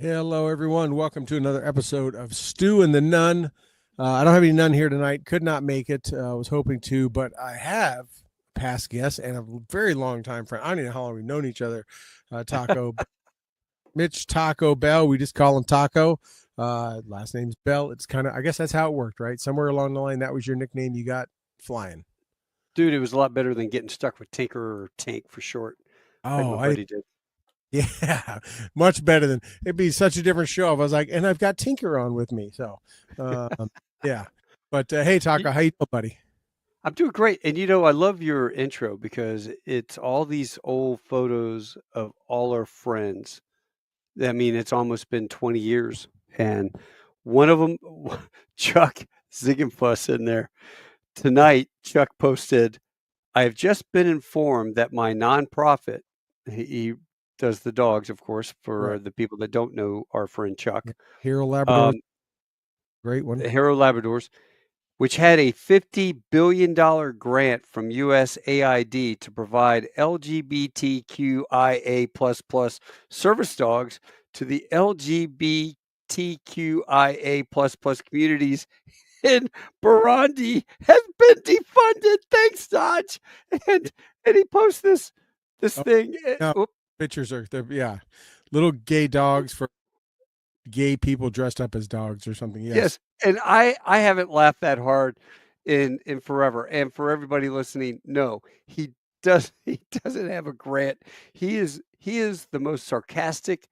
Hello, everyone. Welcome to another episode of Stu and the Nunn. I don't have any Nunn here tonight. Could not make it. I was hoping to, but I have a past guest and a very long time friend. I don't even know how long we've known each other. Mitch Taco Bell. We just call him Taco. Last name's Bell. It's kind of, I guess that's how it worked, right? Somewhere along the line, that was your nickname you got flying. Dude, it was a lot better than getting stuck with Tinker or Tank for short. Like my buddy did. Yeah, much better than it'd be such a different show. I was like, and I've got Tinker on with me. So, yeah. But hey, Taco, how you doing, buddy? I'm doing great. And I love your intro because it's all these old photos of all our friends. I mean, it's almost been 20 years. And one of them, Chuck Ziegenfuss in there. Tonight, Chuck posted, I have just been informed that my nonprofit, he does the dogs, of course, for the people that don't know our friend Chuck. Hero Labrador. Great one. Hero Labradors, which had a $50 billion grant from USAID to provide LGBTQIA++ service dogs to the LGBTQIA++ communities in Burundi has been defunded. Thanks, Dodge. And he posts this thing. No. Pictures are little gay dogs for gay people dressed up as dogs or something. Yes. And I haven't laughed that hard in forever. And for everybody listening, no, he doesn't have a grant. He is the most sarcastic,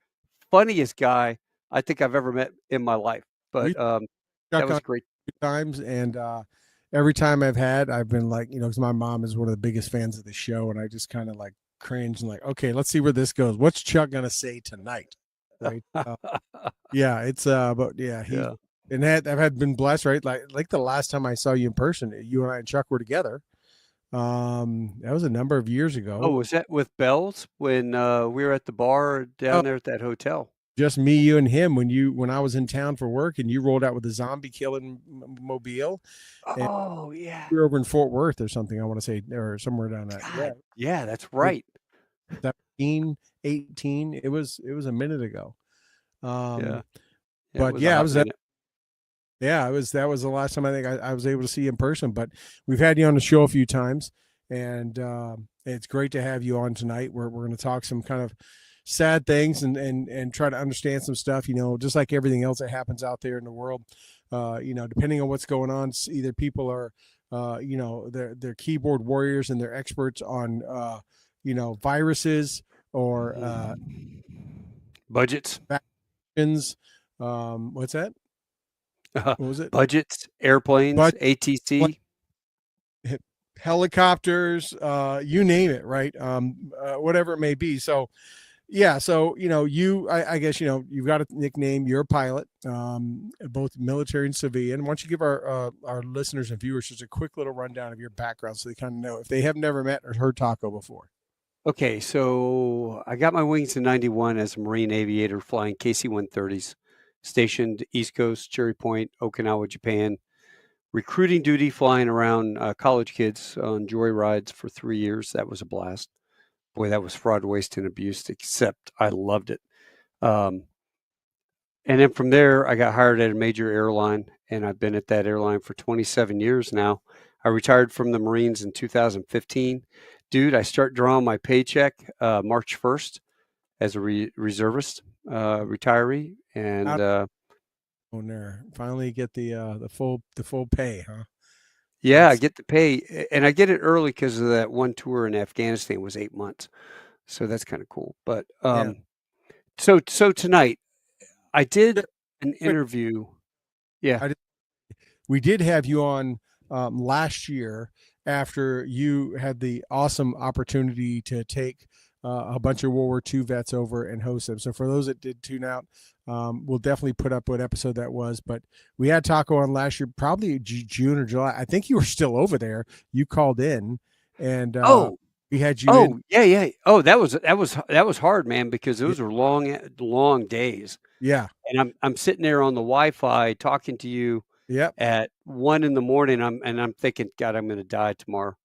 funniest guy I think I've ever met in my life. But that was great. Times, and every time I've been like, because my mom is one of the biggest fans of the show, and I just kind of like cringe and like, okay, let's see where this goes. What's Chuck gonna say tonight? Right? It's but and I've been blessed, right? Like the last time I saw you in person, you and I and Chuck were together. That was a number of years ago. Oh, was that with Bells when we were at the bar down there at that hotel? Just me, you, and him when I was in town for work, and you rolled out with a zombie killing mobile. Oh yeah, we were over in Fort Worth or something. I want to say, or somewhere down that. Yeah, that's right. 17, 18. It was a minute ago. But yeah, that was the last time I think I was able to see you in person. But we've had you on the show a few times, and it's great to have you on tonight. We're going to talk some kind of sad things and try to understand some stuff, just like everything else that happens out there in the world. Depending on what's going on, either people are they're keyboard warriors and they're experts on viruses or budgets, vaccines. What's that? What was it? Budgets, airplanes, ATC, helicopters, you name it, right? Whatever it may be. So Yeah, so I guess you've got a nickname. You're a pilot, both military and civilian. Why don't you give our listeners and viewers just a quick little rundown of your background, so they kind of know if they have never met or heard Taco before. Okay, so I got my wings in 91 as a Marine aviator flying KC-130s, stationed East Coast, Cherry Point, Okinawa, Japan. Recruiting duty, flying around college kids on joy rides for 3 years. That was a blast. Boy, that was fraud, waste, and abuse, except I loved it. Um, and then from there, I got hired at a major airline, and I've been at that airline for 27 years now. I retired from the Marines in 2015. Dude, I start drawing my paycheck March 1st as a reservist retiree. And Out on there, finally get the full pay, huh? yeah, I That's get to pay, and I get it early because of that one tour in Afghanistan was 8 months. So that's kind of cool. But yeah. so tonight I did an Quick, interview. Yeah. I we did have you on last year after you had the awesome opportunity to take a bunch of World War II vets over and host them. So for those that did tune out, we'll definitely put up what episode that was. But we had Taco on last year, probably June or July. I think you were still over there. You called in, and Oh, we had you in. oh, yeah, yeah. Oh, that was hard, man, because those were long days. Yeah. And I'm sitting there on the Wi-Fi talking to you Yep. at 1 in the morning. I'm thinking, God, I'm going to die tomorrow.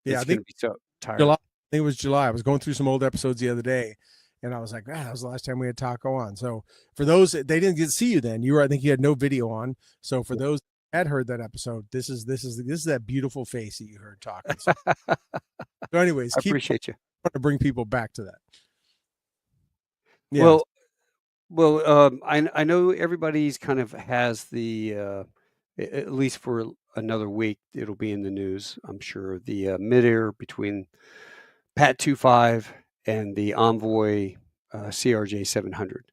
Yeah. I It's think going to be so July. tiring. I think it was July. I was going through some old episodes the other day, and I was like, that was the last time we had Taco on. So for those they didn't get to see you then, I think you had no video on. So for those that had heard that episode, this is that beautiful face that you heard talking. So anyways, I keep appreciate you. trying to bring people back to that. Yeah. Well, well, I know everybody's kind of has the at least for another week, it'll be in the news. I'm sure the midair between Pat 25 and the Envoy CRJ 700.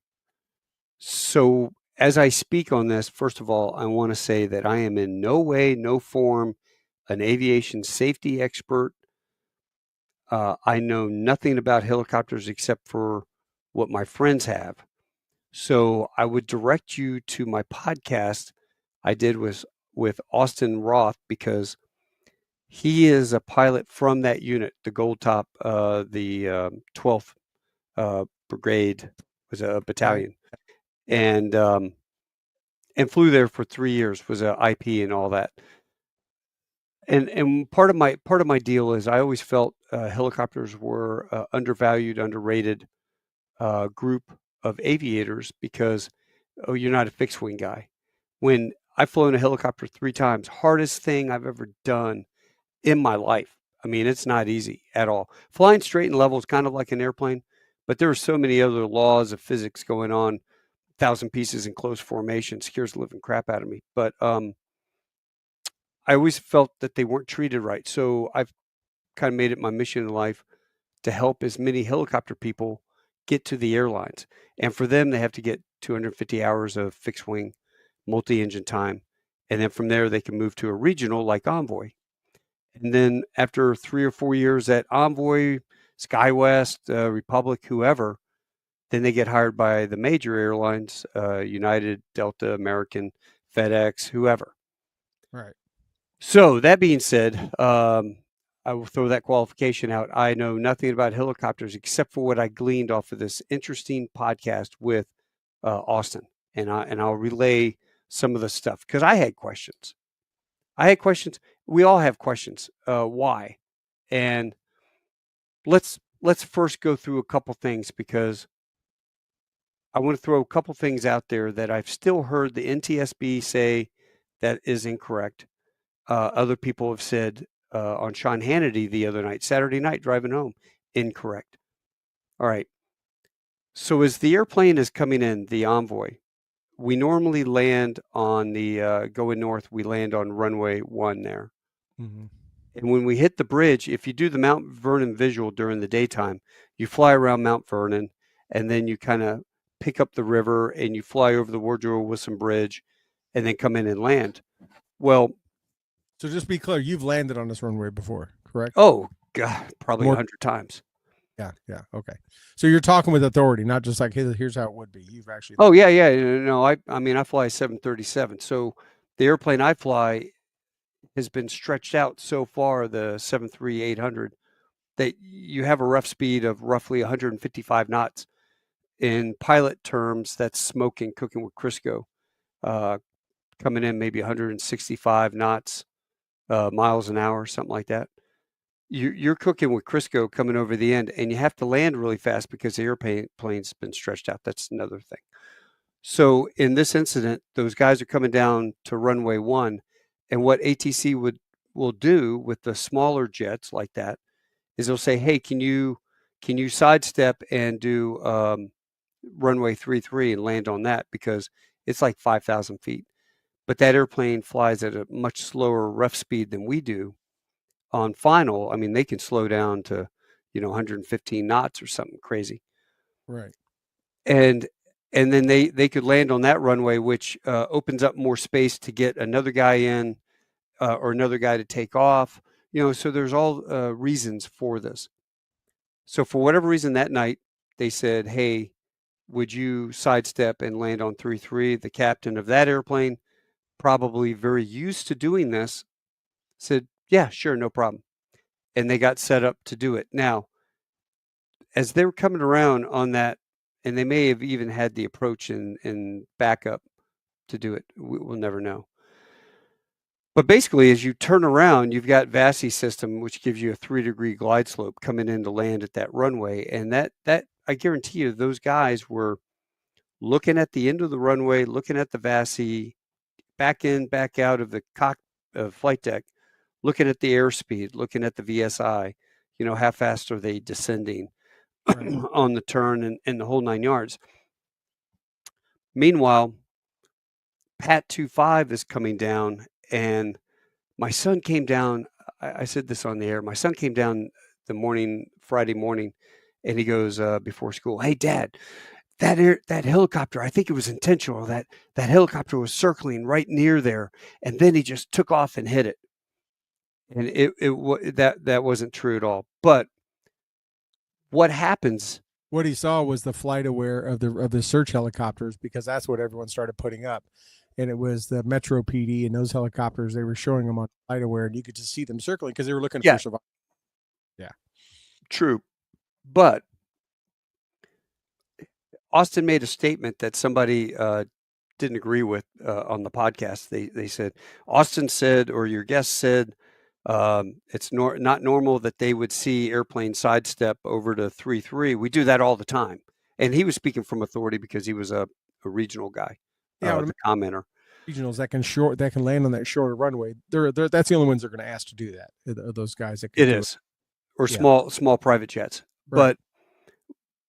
So as I speak on this, first of all, I want to say that I am in no way, no form, an aviation safety expert. I know nothing about helicopters except for what my friends have. So I would direct you to my podcast I did with Austin Roth, because he is a pilot from that unit, the Gold Top, the 12th Brigade was a Right. battalion, Yeah. and flew there for 3 years, was a IP and all that. And part of my deal is I always felt helicopters were undervalued, underrated group of aviators because, oh, you're not a fixed wing guy. When I've flown a helicopter 3 times, hardest thing I've ever done in my life. I mean, it's not easy at all. Flying straight and level is kind of like an airplane, but there are so many other laws of physics going on. 1,000 pieces in close formation scares the living crap out of me. But I always felt that they weren't treated right. So I've kind of made it my mission in life to help as many helicopter people get to the airlines. And for them, they have to get 250 hours of fixed wing multi-engine time. And then from there, they can move to a regional like Envoy. And then after 3 or 4 years at Envoy, SkyWest, Republic, whoever, then they get hired by the major airlines, United, Delta, American, FedEx, whoever. Right. So that being said, I will throw that qualification out. I know nothing about helicopters except for what I gleaned off of this interesting podcast with Austin, and I'll relay some of the stuff because I had questions. We all have questions. Why? And let's first go through a couple things, because I want to throw a couple things out there that I've still heard the NTSB say that is incorrect. Other people have said on Sean Hannity the other night, Saturday night, driving home, incorrect. All right. So as the airplane is coming in, the Envoy, we normally land on the going north. We land on runway 1 there. Mm-hmm. And when we hit the bridge, if you do the Mount Vernon visual during the daytime, you fly around Mount Vernon, and then you kind of pick up the river and you fly over the Woodrow Wilson Bridge and then come in and land. Well, So just be clear, you've landed on this runway before, correct? oh, God, probably More. 100 times. Yeah, yeah. Okay. So you're talking with authority, not just like, hey, here's how it would be. You've actually Oh yeah, yeah. No, I mean I fly 737. So the airplane I fly has been stretched out so far, the 73800, that you have a rough speed of roughly 155 knots. In pilot terms, that's smoking, cooking with Crisco, uh, coming in maybe 165 knots, miles an hour, something like that. You're cooking with Crisco coming over the end, and you have to land really fast because the airplane's been stretched out. That's another thing. So in this incident, those guys are coming down to runway 1, and what ATC will do with the smaller jets like that is they'll say, "Hey, can you sidestep and do runway 33 and land on that because it's like 5,000 feet." But that airplane flies at a much slower rough speed than we do. On final, I mean, they can slow down to 115 knots or something crazy. right. And and then they could land on that runway, which opens up more space to get another guy in, or another guy to take off. So there's all reasons for this. So for whatever reason that night, they said, "Hey, would you sidestep and land on 33?" The captain of that airplane, probably very used to doing this, said, "Yeah, sure, no problem." And they got set up to do it. Now, as they were coming around on that, and they may have even had the approach and backup to do it. We'll never know. But basically, as you turn around, you've got VASI system, which gives you a 3-degree glide slope coming in to land at that runway. And that I guarantee you, those guys were looking at the end of the runway, looking at the VASI, back in, back out of the flight deck, looking at the airspeed, looking at the VSI. How fast are they descending Right. on the turn and the whole 9 yards. Meanwhile, Pat 25 is coming down, and my son came down. I said this on the air. My son came down Friday morning, and he goes before school, "Hey, Dad, that helicopter, I think it was intentional. That helicopter was circling right near there, and then he just took off and hit it." And that wasn't true at all. But what happens? What he saw was the flight aware of the search helicopters, because that's what everyone started putting up. And it was the Metro PD and those helicopters. They were showing them on flight aware, and you could just see them circling because they were looking Yeah, for survival. Yeah. true. But Austin made a statement that somebody didn't agree with on the podcast. They said, Austin said, or your guest said, it's not normal that they would see airplane sidestep over to 3-3. We do that all the time. And he was speaking from authority because he was a regional guy, Yeah. the commenter. Regionals that can land on that shorter runway. That's the only ones they're going to ask to do that. Those guys that can It do is, or Yeah. small private jets. Right.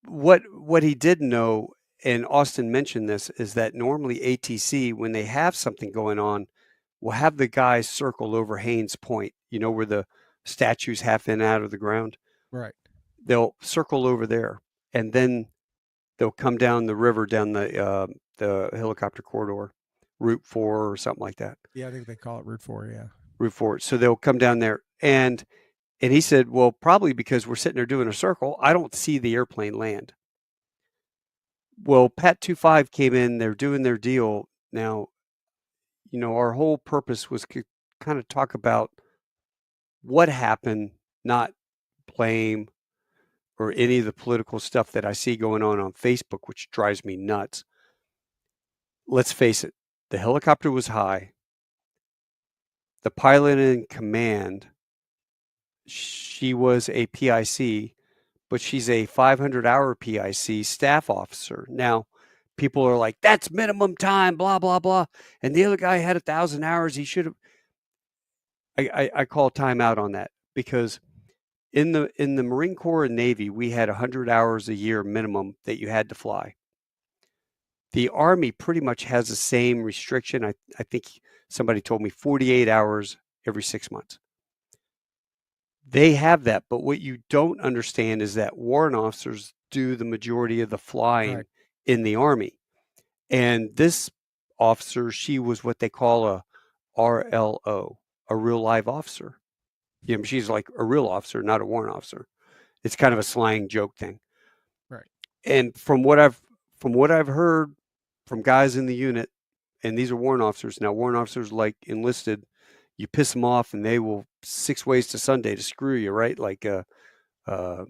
But what he didn't know, and Austin mentioned this, is that normally ATC, when they have something going on, will have the guys circle over Haynes Point, where the statue's half in out of the ground. Right. They'll circle over there, and then they'll come down the river, down the helicopter corridor, Route 4 or something like that. Yeah, I think they call it Route 4. Yeah. Route 4. So they'll come down there, and he said, well, probably because we're sitting there doing a circle, I don't see the airplane land. Well, Pat 25 came in, they're doing their deal. Now, our whole purpose was to kind of talk about what happened, not blame or any of the political stuff that I see going on Facebook, which drives me nuts. Let's face it, the helicopter was high. The pilot in command, she was a PIC, but she's a 500-hour PIC staff officer. Now, people are like, that's minimum time, blah, blah, blah. And the other guy had 1,000 hours. He should have. I call timeout on that, because in the Marine Corps and Navy, we had 100 hours a year minimum that you had to fly. The Army pretty much has the same restriction. I think somebody told me 48 hours every 6 months. They have that, but what you don't understand is that warrant officers do the majority of the flying in the Army. And this officer, she was what they call a RLO, a real live officer. She's like a real officer, not a warrant officer. It's kind of a slang joke thing. Right. And from what I've heard from guys in the unit, and these are warrant officers. Now, warrant officers like enlisted, you piss them off, and they will 6 ways to Sunday to screw you, right? Like uh, uh,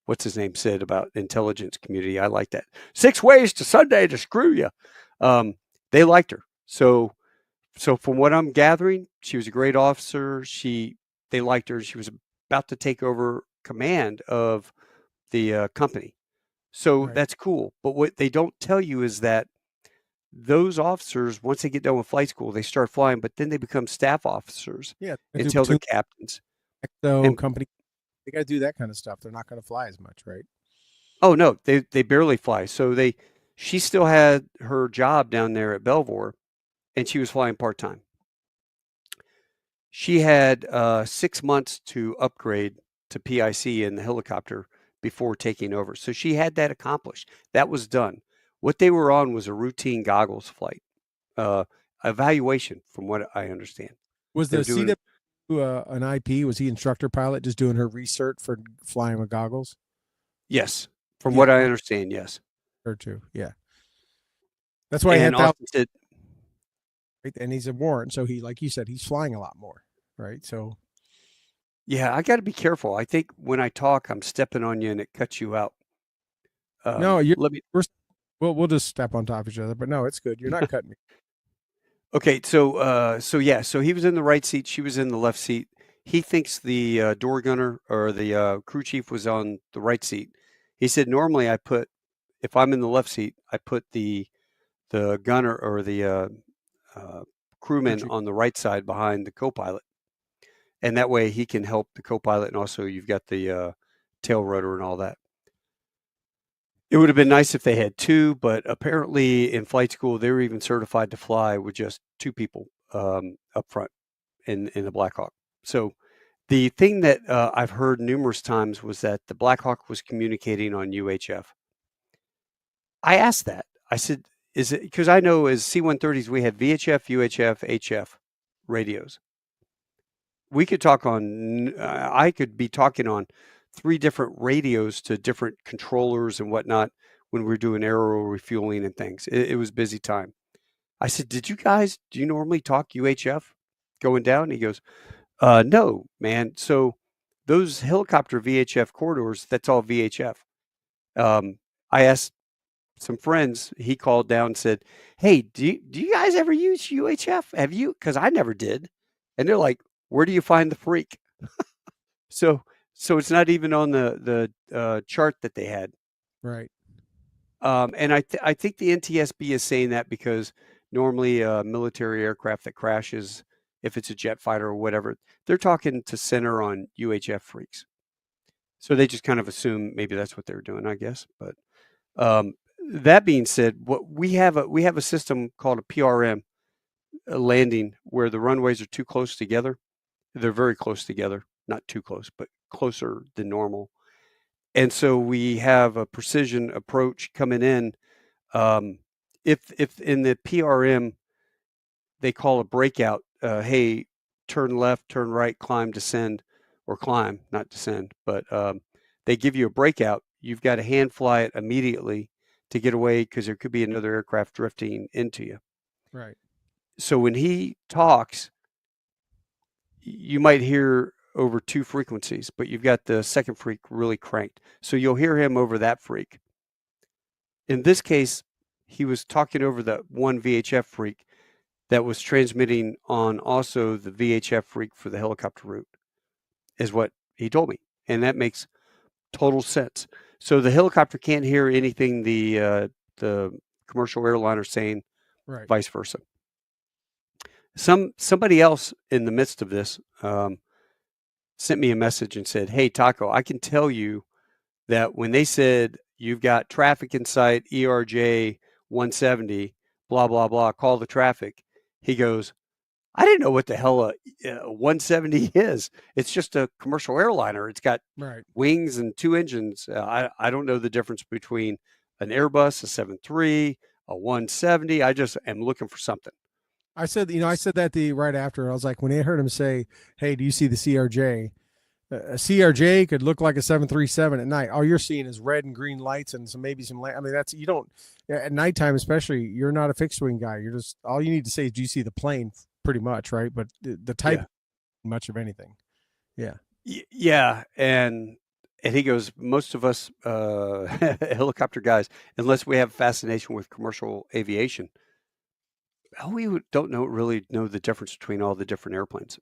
what's his name said about intelligence community. I like that. 6 ways to Sunday to screw you. They liked her. So from what I'm gathering, she was a great officer. They liked her. She was about to take over command of the company. So Right. that's cool. But what they don't tell you is that those officers, once they get done with flight school, they start flying, but then they become staff officers Yeah. They do until they're platoon, captains. so And company. They got to do that kind of stuff. They're not going to fly as much, right? oh no, they barely fly. So she still had her job down there at Belvoir, and she was flying part time. She had 6 months to upgrade to PIC in the helicopter before taking over. So she had that accomplished. That was done. What they were on was a routine goggles flight, uh, evaluation, from what I understand. Was They the were doing, CW an IP? Was he instructor pilot just doing her research for flying with goggles? yes, from Yeah, what I understand, yes. her too. Yeah, that's why he And had thousands. Austin said, Right? And he's a warrant, so he, like you said, he's flying a lot more, right? So yeah, I got to be careful. I think when I talk, I'm stepping on you and it cuts you out. no, you're. Let me, We're, we'll just step on top of each other, but no, it's good. You're not cutting me. okay. So yeah, so he was in the right seat. She was in the left seat. He thinks the door gunner or the crew chief was on the right seat. He said, normally if I'm in the left seat, I put the gunner or the uh, crewman Richie. on the right side behind the co-pilot, and that way he can help the co-pilot, and also you've got the tail rudder and all that. It would have been nice if they had two, but apparently in flight school they were even certified to fly with just two people up front in the Black Hawk. So the thing that I've heard numerous times was that the Black Hawk was communicating on UHF. I asked that. I said, "Is it because I know as C-130s we have VHF, UHF, HF radios? We could talk on. I could be talking on three different radios to different controllers and whatnot when we are doing aero refueling and things. It was busy time. I said, do you normally talk UHF going down?" He goes, no, man. So those helicopter VHF corridors, that's all VHF. I asked some friends, he called down and said, "Hey, do you guys ever use UHF? Have you? Because I never did." And they're like, "Where do you find the freak?" So so it's not even on the chart that they had. Right. And I think the NTSB is saying that because normally a military aircraft that crashes, if it's a jet fighter or whatever, they're talking to center on UHF freaks. So they just kind of assume maybe that's what they're doing, I guess. But um, that being said, what we have a system called a PRM, a landing, where the runways are too close together. They're very close together, not too close, but closer than normal. And so we have a precision approach coming in. Um, if in the PRM they call a breakout, hey, turn left, turn right, climb, descend, or climb, not descend, but they give you a breakout. You've got to hand fly it immediately to get away because there could be another aircraft drifting into you. Right. So when he talks, you might hear over two frequencies, but you've got the second freak really cranked. So you'll hear him over that freak. In this case, he was talking over the one VHF freak that was transmitting on also the VHF freak for the helicopter route, is what he told me. And that makes total sense. So the helicopter can't hear anything the commercial airliner saying, Right. vice versa. Somebody else in the midst of this sent me a message and said, "Hey, Taco, I can tell you that when they said you've got traffic in sight, ERJ 170, blah, blah, blah, call the traffic." He goes, "I didn't know what the hell a 170 is. It's just a commercial airliner. It's got Right. wings and two engines. I don't know the difference between an Airbus, a 73, a 170. I just am looking for something." I said that right after. I was like, when I heard him say, "Hey, do you see the CRJ?" a CRJ could look like a 737 at night. All you're seeing is red and green lights and maybe some light. I mean, that's, you don't, at nighttime, especially, you're not a fixed wing guy. You're just, all you need to say is, do you see the plane, pretty much, right? But the type, Yeah. much of anything. Yeah. Yeah, and he goes, most of us helicopter guys, unless we have fascination with commercial aviation, don't really know the difference between all the different airplanes.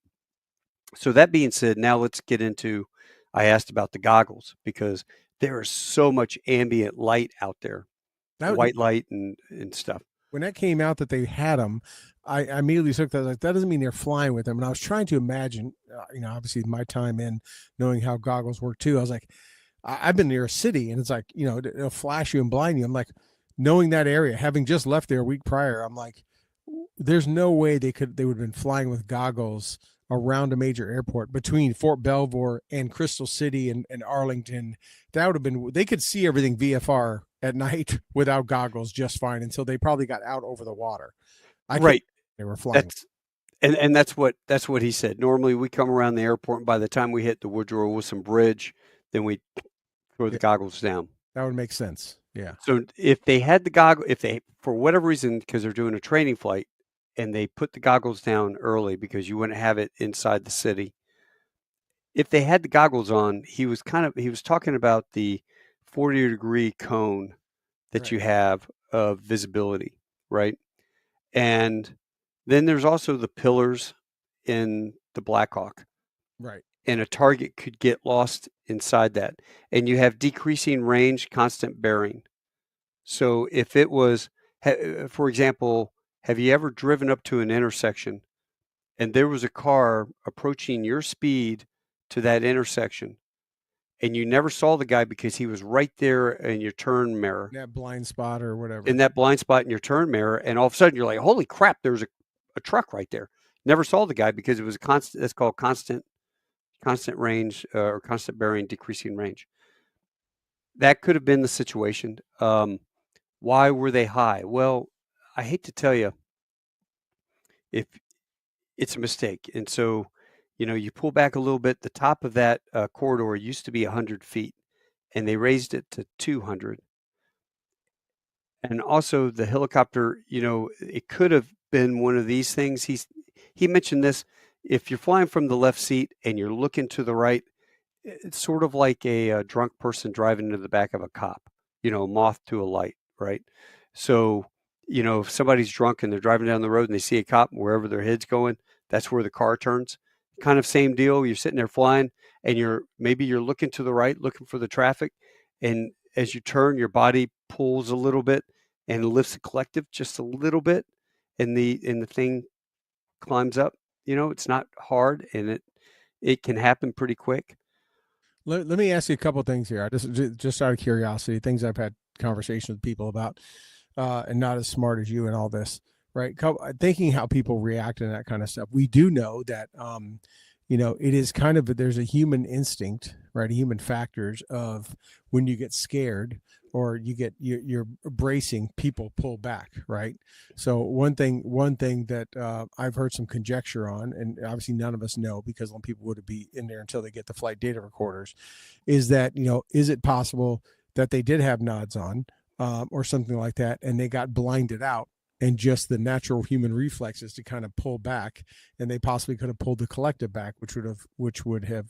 So that being said, now let's get into. I asked about the goggles because there is so much ambient light out there, That, white light and stuff. when that came out that they had them, I immediately took that, like, that doesn't mean they're flying with them. And I was trying to imagine, obviously my time in knowing how goggles work too. I was like, I've been near a city, and it's like, it'll flash you and blind you. I'm like, knowing that area, having just left there a week prior, I'm like, there's no way they would have been flying with goggles around a major airport between Fort Belvoir and Crystal City and Arlington. That would have been, they could see everything VFR at night without goggles just fine until they probably got out over the water. I can't, Right. they were flying. And that's what he said. Normally we come around the airport, and by the time we hit the Woodrow Wilson Bridge, then we throw the goggles down. That would make sense. Yeah. So if they had the goggle, if they, for whatever reason, because they're doing a training flight, and they put the goggles down early because you wouldn't have it inside the city. If they had the goggles on, he was talking about the 40-degree cone that Right. you have of visibility, right? And then there's also the pillars in the Black Hawk, Right. and a target could get lost inside that. And you have decreasing range, constant bearing. So if it was, for example, have you ever driven up to an intersection and there was a car approaching your speed to that intersection, and you never saw the guy because he was right there in your turn mirror, That blind spot or whatever. in that blind spot in your turn mirror, and all of a sudden you're like, holy crap, there's a truck right there. Never saw the guy because it was a constant, that's called constant range, or constant bearing, decreasing range. That could have been the situation. Why were they high? Well, I hate to tell you, if it's a mistake. And so, you pull back a little bit. The top of that corridor used to be 100 feet, and they raised it to 200. And also, the helicopter, it could have been one of these things. He mentioned this. If you're flying from the left seat and you're looking to the right, it's sort of like a drunk person driving into the back of a cop, moth to a light, right? So, if somebody's drunk and they're driving down the road and they see a cop, wherever their head's going, that's where the car turns. Kind of same deal. You're sitting there flying, and maybe you're looking to the right, looking for the traffic, and as you turn, your body pulls a little bit and lifts the collective just a little bit, and the thing climbs up. It's not hard, and it can happen pretty quick. Let me ask you a couple of things here. I just out of curiosity, things I've had conversations with people about, and not as smart as you and all this, right? Thinking how people react and that kind of stuff. We do know that, it is kind of, there's a human instinct, right? A human factors of when you get scared or you're bracing, people pull back, right? So one thing that I've heard some conjecture on, and obviously none of us know because people would be in there until they get the flight data recorders, is that, is it possible that they did have nods on, or something like that, and they got blinded out, and just the natural human reflexes to kind of pull back, and they possibly could have pulled the collective back, which would have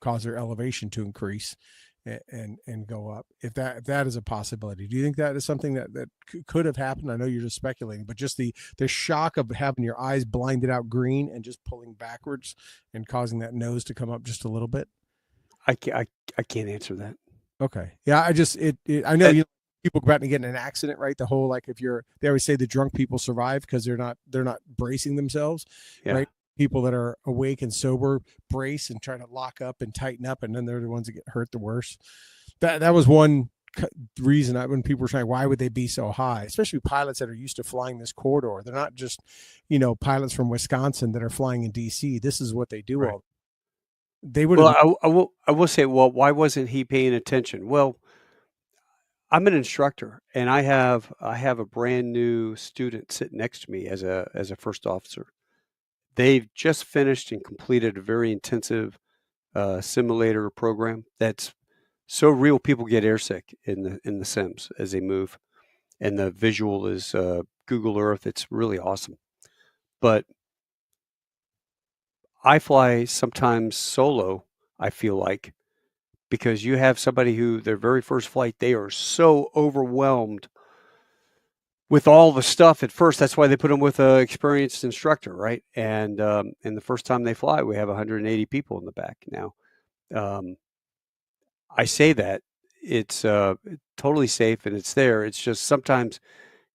caused their elevation to increase and go up. If that is a possibility, do you think that is something that could have happened? I know you're just speculating, but just the shock of having your eyes blinded out green and just pulling backwards and causing that nose to come up just a little bit. I can't answer that. Okay. Yeah. I know people go out and get in an accident, right? The whole, like, they always say the drunk people survive because they're not bracing themselves, Yeah. right? People that are awake and sober brace and try to lock up and tighten up, and then they're the ones that get hurt the worst. That was one reason when people were saying, why would they be so high? Especially pilots that are used to flying this corridor. They're not just, pilots from Wisconsin that are flying in DC. This is what they do. Right. All they would. Well, I will say, well, why wasn't he paying attention? Well, I'm an instructor, and I have a brand new student sitting next to me as a first officer. They've just finished and completed a very intensive simulator program that's so real. People get airsick in the sims as they move, and the visual is Google Earth. It's really awesome. But I fly sometimes solo, I feel like, because you have somebody who their very first flight, they are so overwhelmed with all the stuff at first. That's why they put them with an experienced instructor, right? And the first time they fly, we have 180 people in the back now. Um, I say that it's totally safe and it's there. It's just sometimes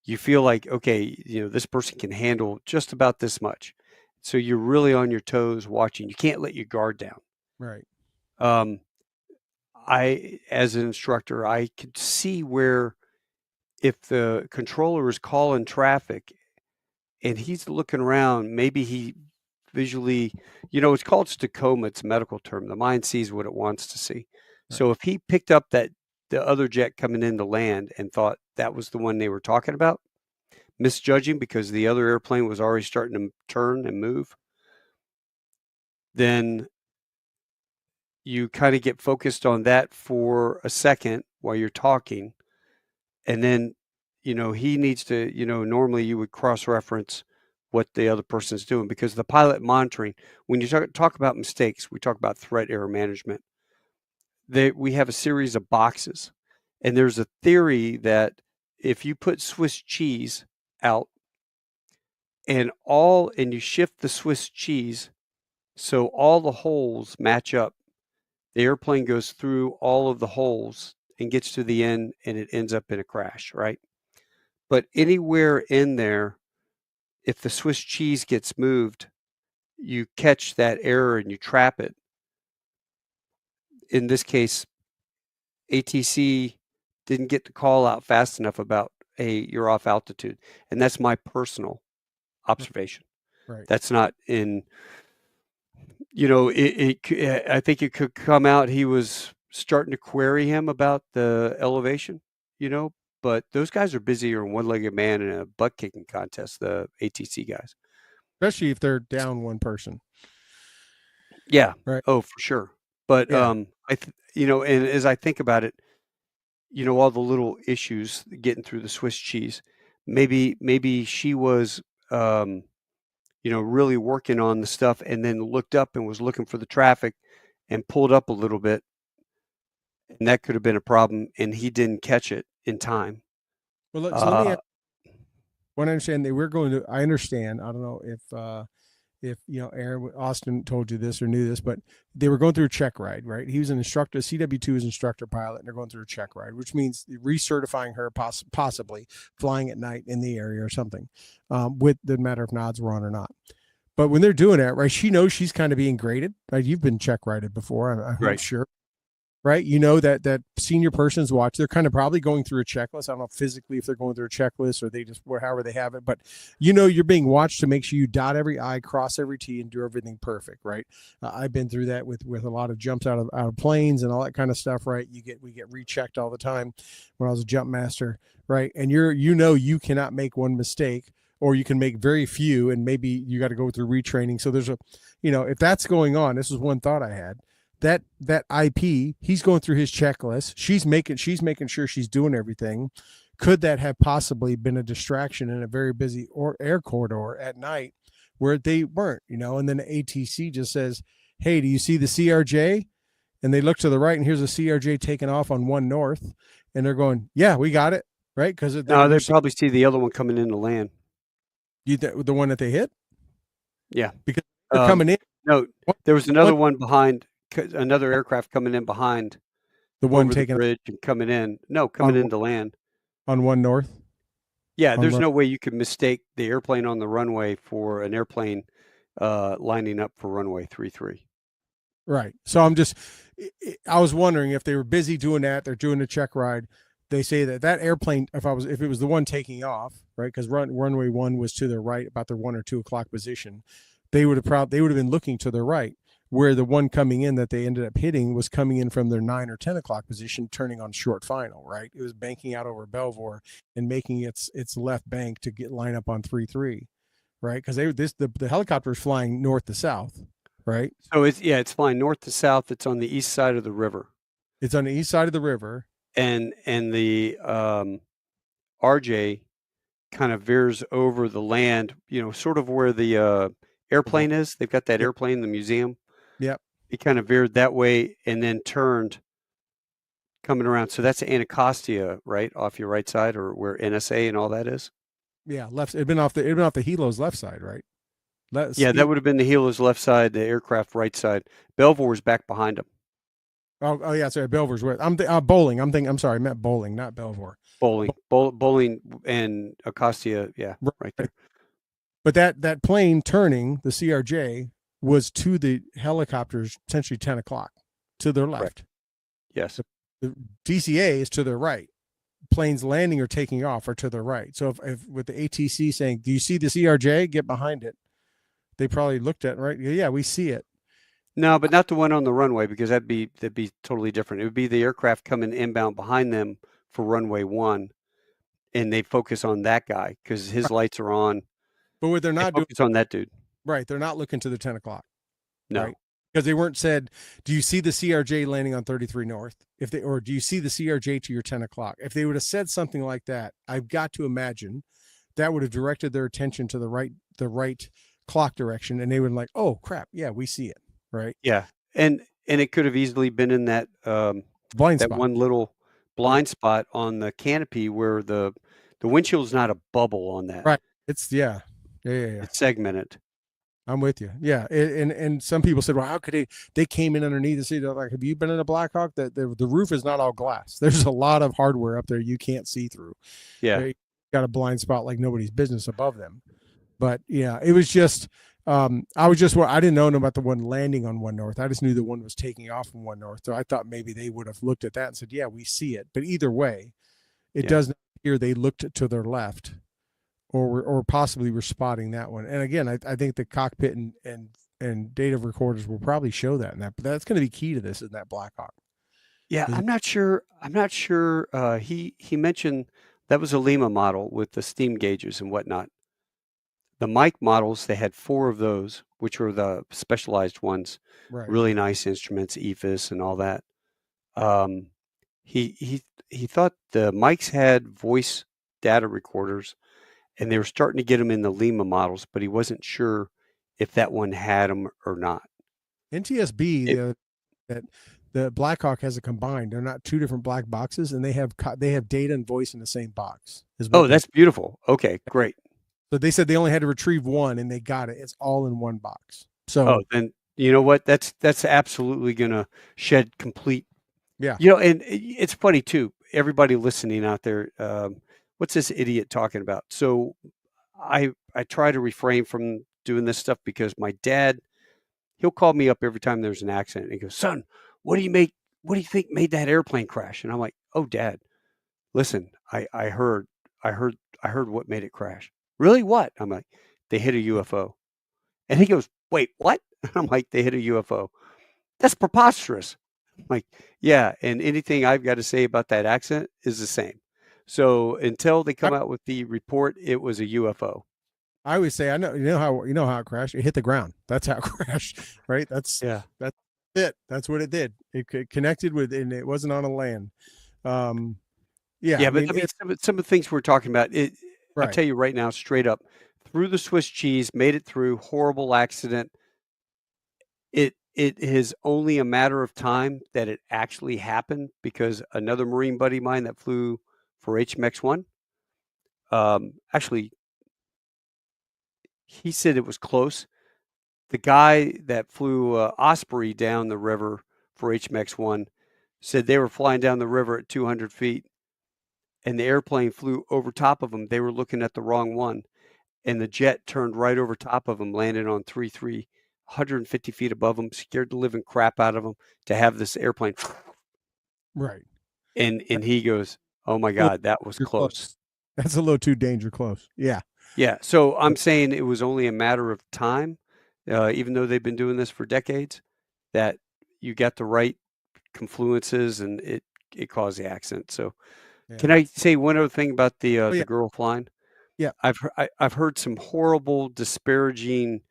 you feel like, okay, this person can handle just about this much. So you're really on your toes watching. You can't let your guard down. Right. Um, as an instructor, I could see where if the controller is calling traffic and he's looking around, maybe he visually, it's called stachoma. It's a medical term. The mind sees what it wants to see. Right. So if he picked up the other jet coming in to land and thought that was the one they were talking about, misjudging because the other airplane was already starting to turn and move, then you kind of get focused on that for a second while you're talking. And then, he needs to, normally you would cross-reference what the other person's doing, because the pilot monitoring, when you talk about mistakes, we talk about threat error management. We have a series of boxes, and there's a theory that if you put Swiss cheese out and you shift the Swiss cheese so all the holes match up, the airplane goes through all of the holes and gets to the end, and it ends up in a crash, right? But anywhere in there, if the Swiss cheese gets moved, you catch that error and you trap it. In this case, ATC didn't get the call out fast enough about, hey, you're off altitude. And that's my personal observation. Right. That's not in, I think it could come out. He was starting to query him about the elevation, but those guys are busier in one-legged man in a butt kicking contest, the ATC guys. Especially if they're down one person. Yeah. Right. Oh, for sure. But Yeah. and as I think about it, all the little issues getting through the Swiss cheese, maybe she was really working on the stuff and then looked up and was looking for the traffic and pulled up a little bit, and that could have been a problem, and he didn't catch it in time. Well, so let me want to understand that I understand. I don't know if Aaron Austin told you this or knew this, but they were going through a check ride, right? He was an instructor, CW2 is instructor pilot, and they're going through a check ride, which means recertifying her, possibly flying at night in the area or something, with the matter if nods were on or not. But when they're doing that, right, she knows she's kind of being graded, right? You've been check rided before, I'm sure. Right. That senior person's watch, they're kind of probably going through a checklist. I don't know physically if they're going through a checklist or they just, however they have it, but you're being watched to make sure you dot every I, cross every T, and do everything perfect. Right. I've been through that with a lot of jumps out of planes and all that kind of stuff. Right. We get rechecked all the time when I was a jump master. Right. And you cannot make one mistake, or you can make very few, and maybe you got to go through retraining. So there's if that's going on, this is one thought I had. That IP, he's going through his checklist. She's making sure she's doing everything. Could that have possibly been a distraction in a very busy air corridor at night where they weren't, and then the ATC just says, hey, do you see the CRJ? And they look to the right and here's a CRJ taking off on 1 North. And they're going, yeah, we got it. Right. Because they probably see the other one coming in to land. The one that they hit? Yeah. Because they're coming in. No, there was another one behind. Another aircraft coming in behind the one over taking the bridge and coming in to land on 1 North. Yeah, there's no way you could mistake the airplane on the runway for an airplane lining up for runway 33. Right. So I was wondering if they were busy doing that. They're doing a check ride. They say that airplane, if it was the one taking off, right? Because runway 1 was to their right, about their 1 or 2 o'clock position. They would have been looking to their right, where the one coming in that they ended up hitting was coming in from their 9 or 10 o'clock position, turning on short final, right? It was banking out over Belvoir and making its left bank to line up on 3-3, right? Because the helicopter was flying north to south. right? So it's flying north to south. It's on the east side of the river, It's on the east side of the river. and the RJ kind of veers over the land, sort of where the airplane is. They've got that Yep. airplane in the museum. Yep. It kind of veered that way and then turned coming around. So that's Anacostia, right, off your right side, or where NSA and all that is. Yeah. Left. It'd been off the helo's left side, right? Let's Yeah, that would have been the helo's left side, the aircraft right side. Belvoir's back behind him. Oh yeah, sorry, Belvoir's with. Bowling. I'm sorry, I meant Bowling, not Belvoir. Bowling and Acostia, yeah, right Right. there. But that plane turning the CRJ was to the helicopters essentially 10 o'clock to their Correct. left. Yes. The DCA is to their right. Planes landing or taking off are to their right. So if with the ATC saying, "Do you see the CRJ? Get behind it," they probably looked at it, right. Yeah, we see it. No, but not the one on the runway, because that'd be totally different. It would be the aircraft coming inbound behind them for runway 1, and they focus on that guy because his Right. lights are on. But what they're They not doing, focus on that dude. right? They're not looking to the 10 o'clock, right? No. Because they weren't said, "Do you see the CRJ landing on 33 North?" Or "Do you see the CRJ to your 10 o'clock?" If they would have said something like that, I've got to imagine that would have directed their attention to the right clock direction, and they would like, "Oh crap, yeah, we see it," right? Yeah. And it could have easily been in Blind that spot. one little Yeah, blind spot on the canopy where the windshield's not a bubble on that. right. It's yeah. It's segmented. I'm with you. Yeah, and some people said, "Well, how could they came in underneath the seat?" Like, have you been in a Blackhawk? The roof is not all glass. There's a lot of hardware up there you can't see through. Yeah. They got a blind spot like nobody's business above them. But yeah, it was just I didn't know about the one landing on One North. I just knew the one was taking off from One North. So I thought maybe they would have looked at that and said, "Yeah, we see it." But either way, it Yeah. doesn't appear they looked to their left or possibly were spotting that one. And again, I think the cockpit and data recorders will probably show that in that. But that's going to be key to this in that Blackhawk. Yeah, I'm not sure. I'm not sure. He mentioned that was a Lima model with the steam gauges and whatnot. The Mike models, they had 4 of those, which were the specialized ones, Right. really nice instruments, EFIS and all that. Um, he thought the Mikes had voice data recorders, and they were starting to get them in the Lima models, but he wasn't sure if that one had them or not. NTSB, It, that the Blackhawk has a combined. They're not two different black boxes, and they have data and voice in the same box. Is what oh, that's beautiful. Okay, great. so they said they only had to retrieve one, and they got it. It's all in one box. Oh, So then you know what? That's absolutely gonna shed complete. yeah, And it's funny too. Everybody listening out there, what's this idiot talking about? So I try to refrain from doing this stuff because my dad, he'll call me up every time there's an accident. And he goes, "Son, what do you make? What do you think made that airplane crash?" And I'm like, "Oh, Dad, listen, I heard what made it crash. Really? What?" I'm like, "They hit a UFO." And he goes, "Wait, what?" I'm like, "They hit a UFO." That's preposterous. I'm like, yeah, and anything I've got to say about that accident is the same. So until they I, come out with the report, it was a UFO. I always say I know you know how it crashed. It hit the ground. That's how it crashed, right? Yeah. That's it. That's what it did. It connected with, and it wasn't on a land. Um, yeah, Yeah, I but mean I mean, it. some of the things we're talking about, I'll Right. tell you right now, straight up, through the Swiss cheese, made it through, horrible accident. It is only a matter of time that it actually happened because another Marine buddy of mine that flew for HMX 1, actually, he said it was close. The guy that flew Osprey down the river for HMX 1 said they were flying down the river at 200 feet and the airplane flew over top of them. They were looking at the wrong one, and the jet turned right over top of them, landed on 150 feet above them, scared the living crap out of them to have this airplane. Right. And he goes, "Oh my That's God, that was you're close." close. That's a little too danger close. Yeah. Yeah, so I'm saying it was only a matter of time, even though they've been doing this for decades, that you got the right confluences and it caused the accident. So, Yeah. can I say one other thing about Oh yeah. the girl flying? Yeah. I've heard some horrible, disparaging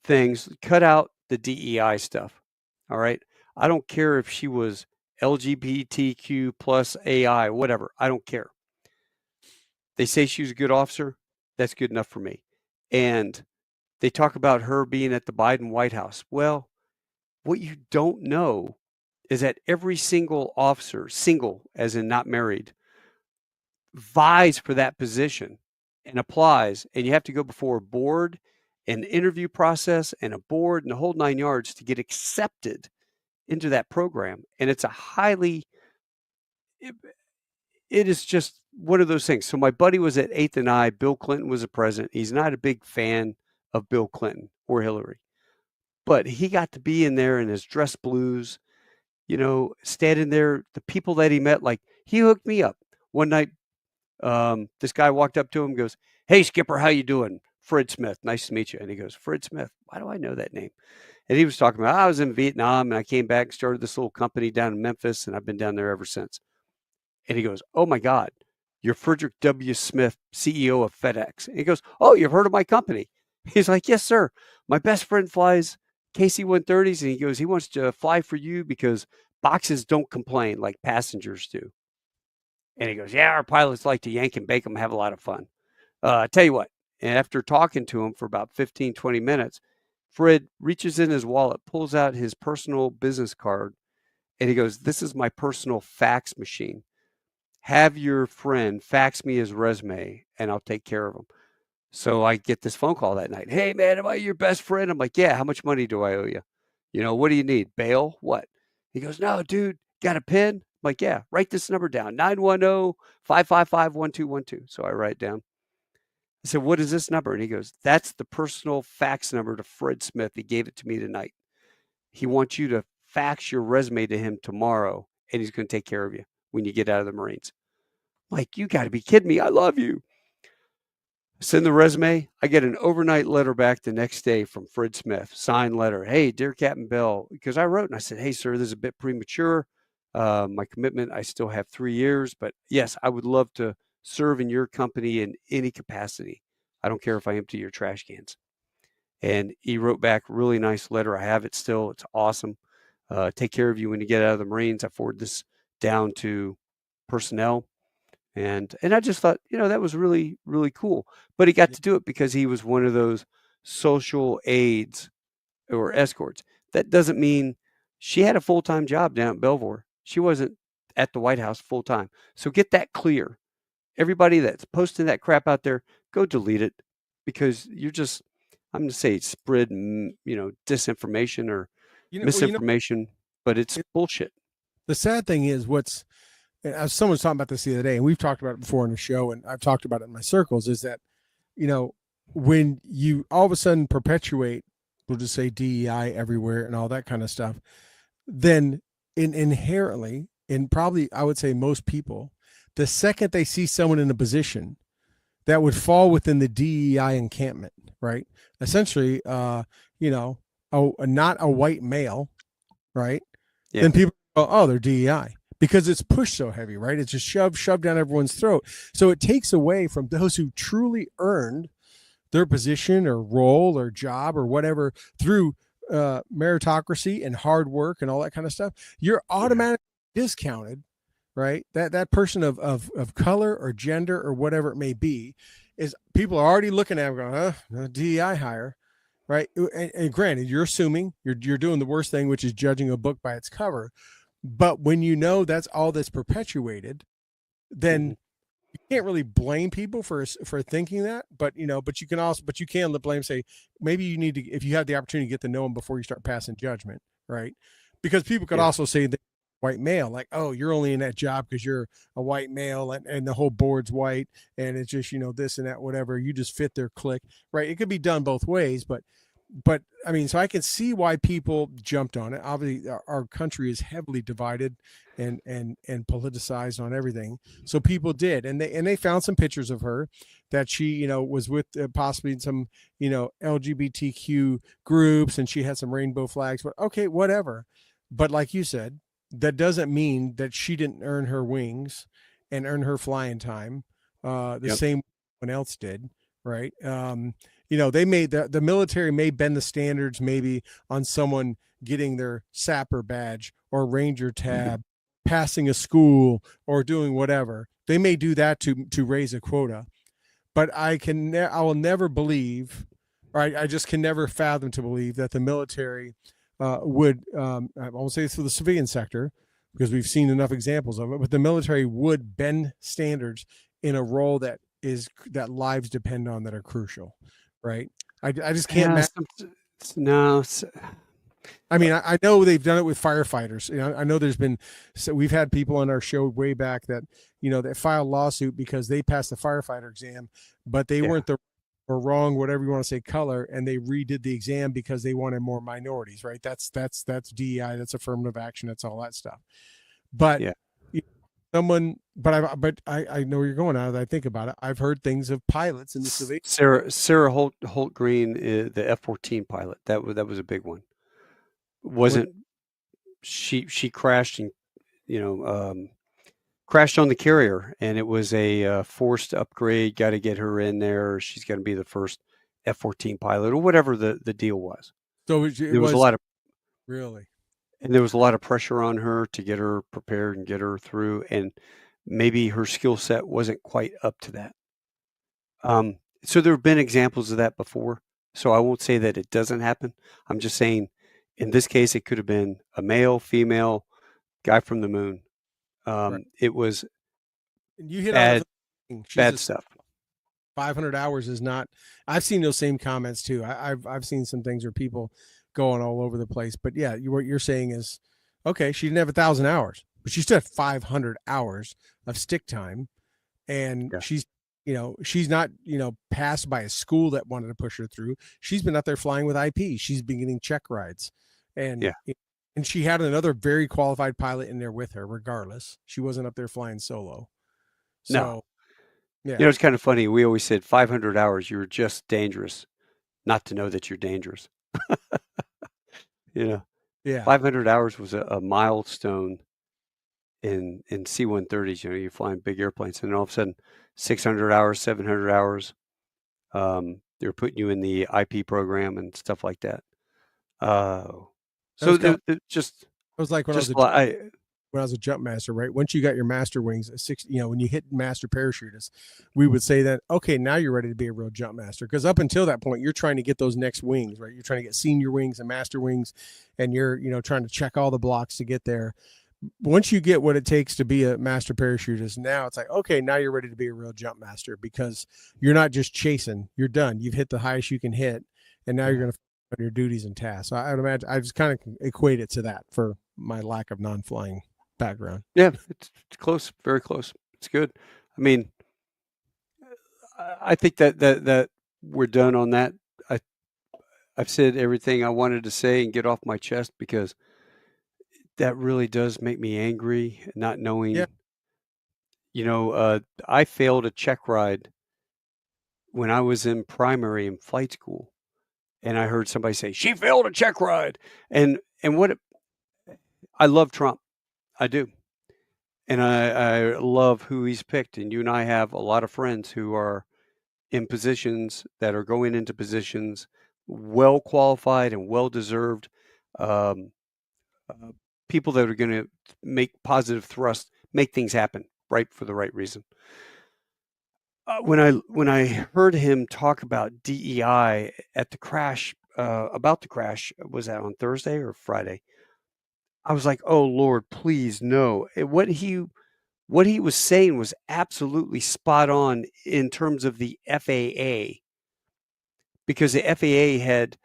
things. Cut out the DEI stuff. All right. I don't care if she was LGBTQ plus AI, whatever. I don't care. They say she was a good officer. That's good enough for me. And they talk about her being at the Biden White House. Well, what you don't know is that every single officer, single as in not married, vies for that position and applies. And you have to go before a board, an interview process, and a board and the whole 9 yards to get accepted into that program. And it's a highly, it is just one of those things. So my buddy was at 8th and I. Bill Clinton was the president. He's not a big fan of Bill Clinton or Hillary, but he got to be in there in his dress blues, standing there. The people that he met, like he hooked me up one night. This guy walked up to him and goes, "Hey, Skipper, how you doing? Fred Smith. Nice to meet you." And he goes, "Fred Smith, why do I know that name?" And he was talking about, I was in Vietnam and I came back and started this little company down in Memphis, and I've been down there ever since. And he goes, "Oh my God, you're Frederick W. Smith, CEO of FedEx." And he goes, "Oh, you've heard of my company?" He's like, "Yes, sir. My best friend flies KC-130s, and he goes, he wants to fly for you because boxes don't complain like passengers do." And he goes, "Yeah, our pilots like to yank and bake them, have a lot of fun." I tell you what, and after talking to him for about 15, 20 minutes, Fred reaches in his wallet, pulls out his personal business card, and he goes, "This is my personal fax machine. Have your friend fax me his resume and I'll take care of him." So I get this phone call that night. "Hey, man, am I your best friend?" I'm like, "Yeah, how much money do I owe you? What do you need? Bail? What?" He goes, "No, dude, got a pen?" I'm like, "Yeah, write this number down, 910-555-1212. So I write it down. I said, "What is this number?" And he goes, "That's the personal fax number to Fred Smith. He gave it to me tonight. He wants you to fax your resume to him tomorrow, and he's going to take care of you when you get out of the Marines." I'm like, "You got to be kidding me. I love you." Send the resume. I get an overnight letter back the next day from Fred Smith, signed letter. "Hey, dear Captain Bell," because I wrote and I said, "Hey, sir, this is a bit premature. My commitment, I still have 3 years, but yes, I would love to serve in your company in any capacity. I don't care if I empty your trash cans." And he wrote back a really nice letter. I have it still. It's awesome. Take care of you when you get out of the Marines. I forward this down to personnel. And I just thought, that was really, really cool. But he got to do it because he was one of those social aides or escorts. That doesn't mean she had a full-time job down at Belvoir. She wasn't at the White House full-time. So get that clear. Everybody that's posting that crap out there, go delete it, because you're just, I'm going to say, spread, disinformation or misinformation, but it's bullshit. The sad thing is someone was talking about this the other day, and we've talked about it before on the show, and I've talked about it in my circles, is that, when you all of a sudden perpetuate, we'll just say DEI everywhere and all that kind of stuff, then inherently, and probably I would say most people, the second they see someone in a position that would fall within the DEI encampment, right? Essentially, not a white male, right? Yeah. Then people go, "Oh, they're DEI." Because it's pushed so heavy, right? It's just shoved down everyone's throat. So it takes away from those who truly earned their position or role or job or whatever through meritocracy and hard work and all that kind of stuff. You're automatically discounted, right? That person of color or gender or whatever it may be, is people are already looking at them going, DEI hire, right? And granted, you're assuming you're doing the worst thing, which is judging a book by its cover. But when that's all that's perpetuated, then you can't really blame people for thinking that. But you can blame, say, maybe you need to, if you have the opportunity to get to know them before you start passing judgment, right? Because people could also say that white male, like, "Oh, you're only in that job because you're a white male and the whole board's white and it's just this and that, whatever, you just fit their clique," right? It could be done both ways, but I mean, so I can see why people jumped on it. Obviously, our country is heavily divided and politicized on everything. So people did, and they found some pictures of her that she, was with possibly some, LGBTQ groups, and she had some rainbow flags. But okay, whatever. But like you said, that doesn't mean that she didn't earn her wings and earn her flying time the same one else did. Right. they made the military may bend the standards maybe on someone getting their sapper badge or ranger tab, passing a school or doing whatever. They may do that to raise a quota, but I will never believe, or I just can never fathom to believe that the military would. I won't say this for the civilian sector because we've seen enough examples of it, but the military would bend standards in a role that lives depend on, that are crucial, right? I just can't. Yeah, no, I mean, I know they've done it with firefighters. I know there's been, so we've had people on our show way back that, that filed lawsuit because they passed the firefighter exam, but they yeah, weren't the or wrong, whatever you want to say, color, and they redid the exam because they wanted more minorities, right? That's DEI, that's affirmative action, that's all that stuff. But yeah. I know where you're going now that I think about it. I've heard things of pilots in the civilian. Sarah Holt Green, the F-14 pilot, that was a big one. Wasn't she crashed and crashed on the carrier, and it was a forced upgrade. Got to get her in there. She's going to be the first F-14 pilot or whatever the deal was. So There was a lot of really, and there was a lot of pressure on her to get her prepared and get her through, and maybe her skill set wasn't quite up to that. So there have been examples of that before. So I won't say that it doesn't happen. I'm just saying, in this case, it could have been a male, female, guy from the moon. right. It was You hit on bad, the she's bad stuff. 500 hours is not. I've seen those same comments too. I've seen some things where people going all over the place. But yeah, what you're saying is, okay, she didn't have 1,000 hours, but she still had 500 hours of stick time, and Yeah. she's not passed by a school that wanted to push her through. She's been out there flying with IP. She's been getting check rides, and Yeah. and she had another very qualified pilot in there with her. Regardless, she wasn't up there flying solo. No. So yeah, It's kind of funny. We always said 500 hours, you're just dangerous, not to know that you're dangerous. yeah. 500 hours was a milestone in C-130s. You're flying big airplanes, and all of a sudden, 600 hours, 700 hours. They're putting you in the IP program and stuff like that. So just It was like when just I was a jump master, right? Once you got your master wings at when you hit master parachutist, we would say that, okay, now you're ready to be a real jump master. Because up until that point, you're trying to get those next wings, right? You're trying to get senior wings and master wings, and you're, trying to check all the blocks to get there. Once you get what it takes to be a master parachutist, now it's like, okay, now you're ready to be a real jump master because you're not just chasing, you're done. You've hit the highest you can hit, and now you're going to on your duties and tasks. So I would imagine I just kind of equate it to that for my lack of non-flying background. Yeah, it's close, very close. It's good. I mean, I think that we're done on that. I've said everything I wanted to say and get off my chest because that really does make me angry, not knowing. Yeah. I failed a check ride when I was in primary in flight school, and I heard somebody say she failed a check ride, and I love Trump, I do. And I love who he's picked. And you and I have a lot of friends who are in positions that are going into positions well qualified and well deserved. People that are going to make positive thrust, make things happen, right, for the right reason. When I heard him talk about DEI at the crash, about the crash, was that on Thursday or Friday? I was like, oh Lord, please no. What he was saying was absolutely spot on in terms of the FAA, because the FAA had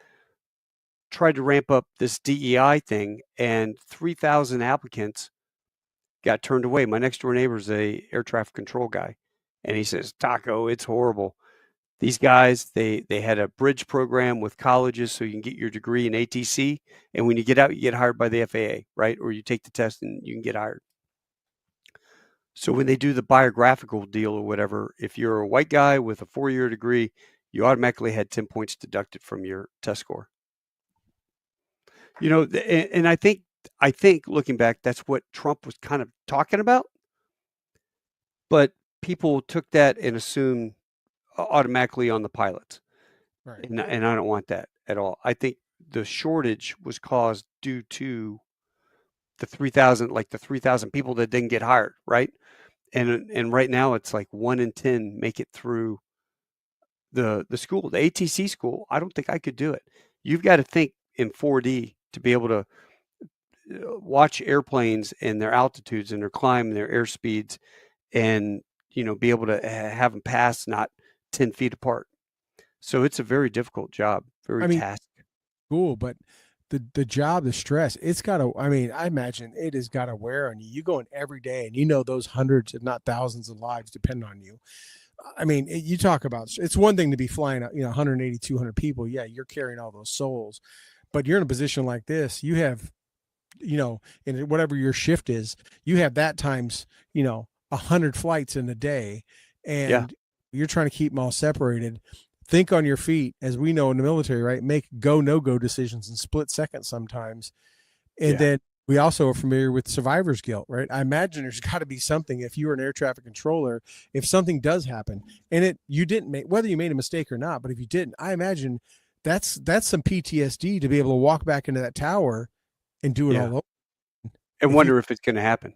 tried to ramp up this DEI thing, and 3,000 applicants got turned away. My next door neighbor is a air traffic control guy, and he says, Taco, it's horrible. These guys, they had a bridge program with colleges so you can get your degree in ATC, and when you get out, you get hired by the FAA, right? Or you take the test and you can get hired. So when they do the biographical deal or whatever, if you're a white guy with a 4-year degree, you automatically had 10 points deducted from your test score. And I think looking back, that's what Trump was kind of talking about. But people took that and assumed automatically on the pilots. Right. and I don't want that at all. I think the shortage was caused due to the 3,000, like the 3,000 people that didn't get hired, right? And right now it's like 1 in 10 make it through the school, the ATC school. I don't think I could do it. You've got to think in 4D to be able to watch airplanes and their altitudes and their climb and their airspeeds, and be able to have them pass not 10 feet apart. So it's a very difficult job, very I mean, task. cool, but the job, the stress, it's got to. I mean, I imagine it has got to wear on you. You go in every day, and those hundreds, if not thousands, of lives depend on you. I mean, you talk about, it's one thing to be flying, 180, 200 people. Yeah, you're carrying all those souls, but you're in a position like this. You have, in whatever your shift is, you have that times, 100 flights in a day, Yeah, and you're trying to keep them all separated. Think on your feet, as we know in the military, right? Make go, no go decisions in split seconds sometimes. And yeah, then we also are familiar with survivor's guilt, right? I imagine there's got to be something, if you were an air traffic controller, if something does happen and you didn't make, whether you made a mistake or not, but if you didn't, I imagine that's some PTSD to be able to walk back into that tower and do it yeah. all over. And If you, wonder if it's going to happen.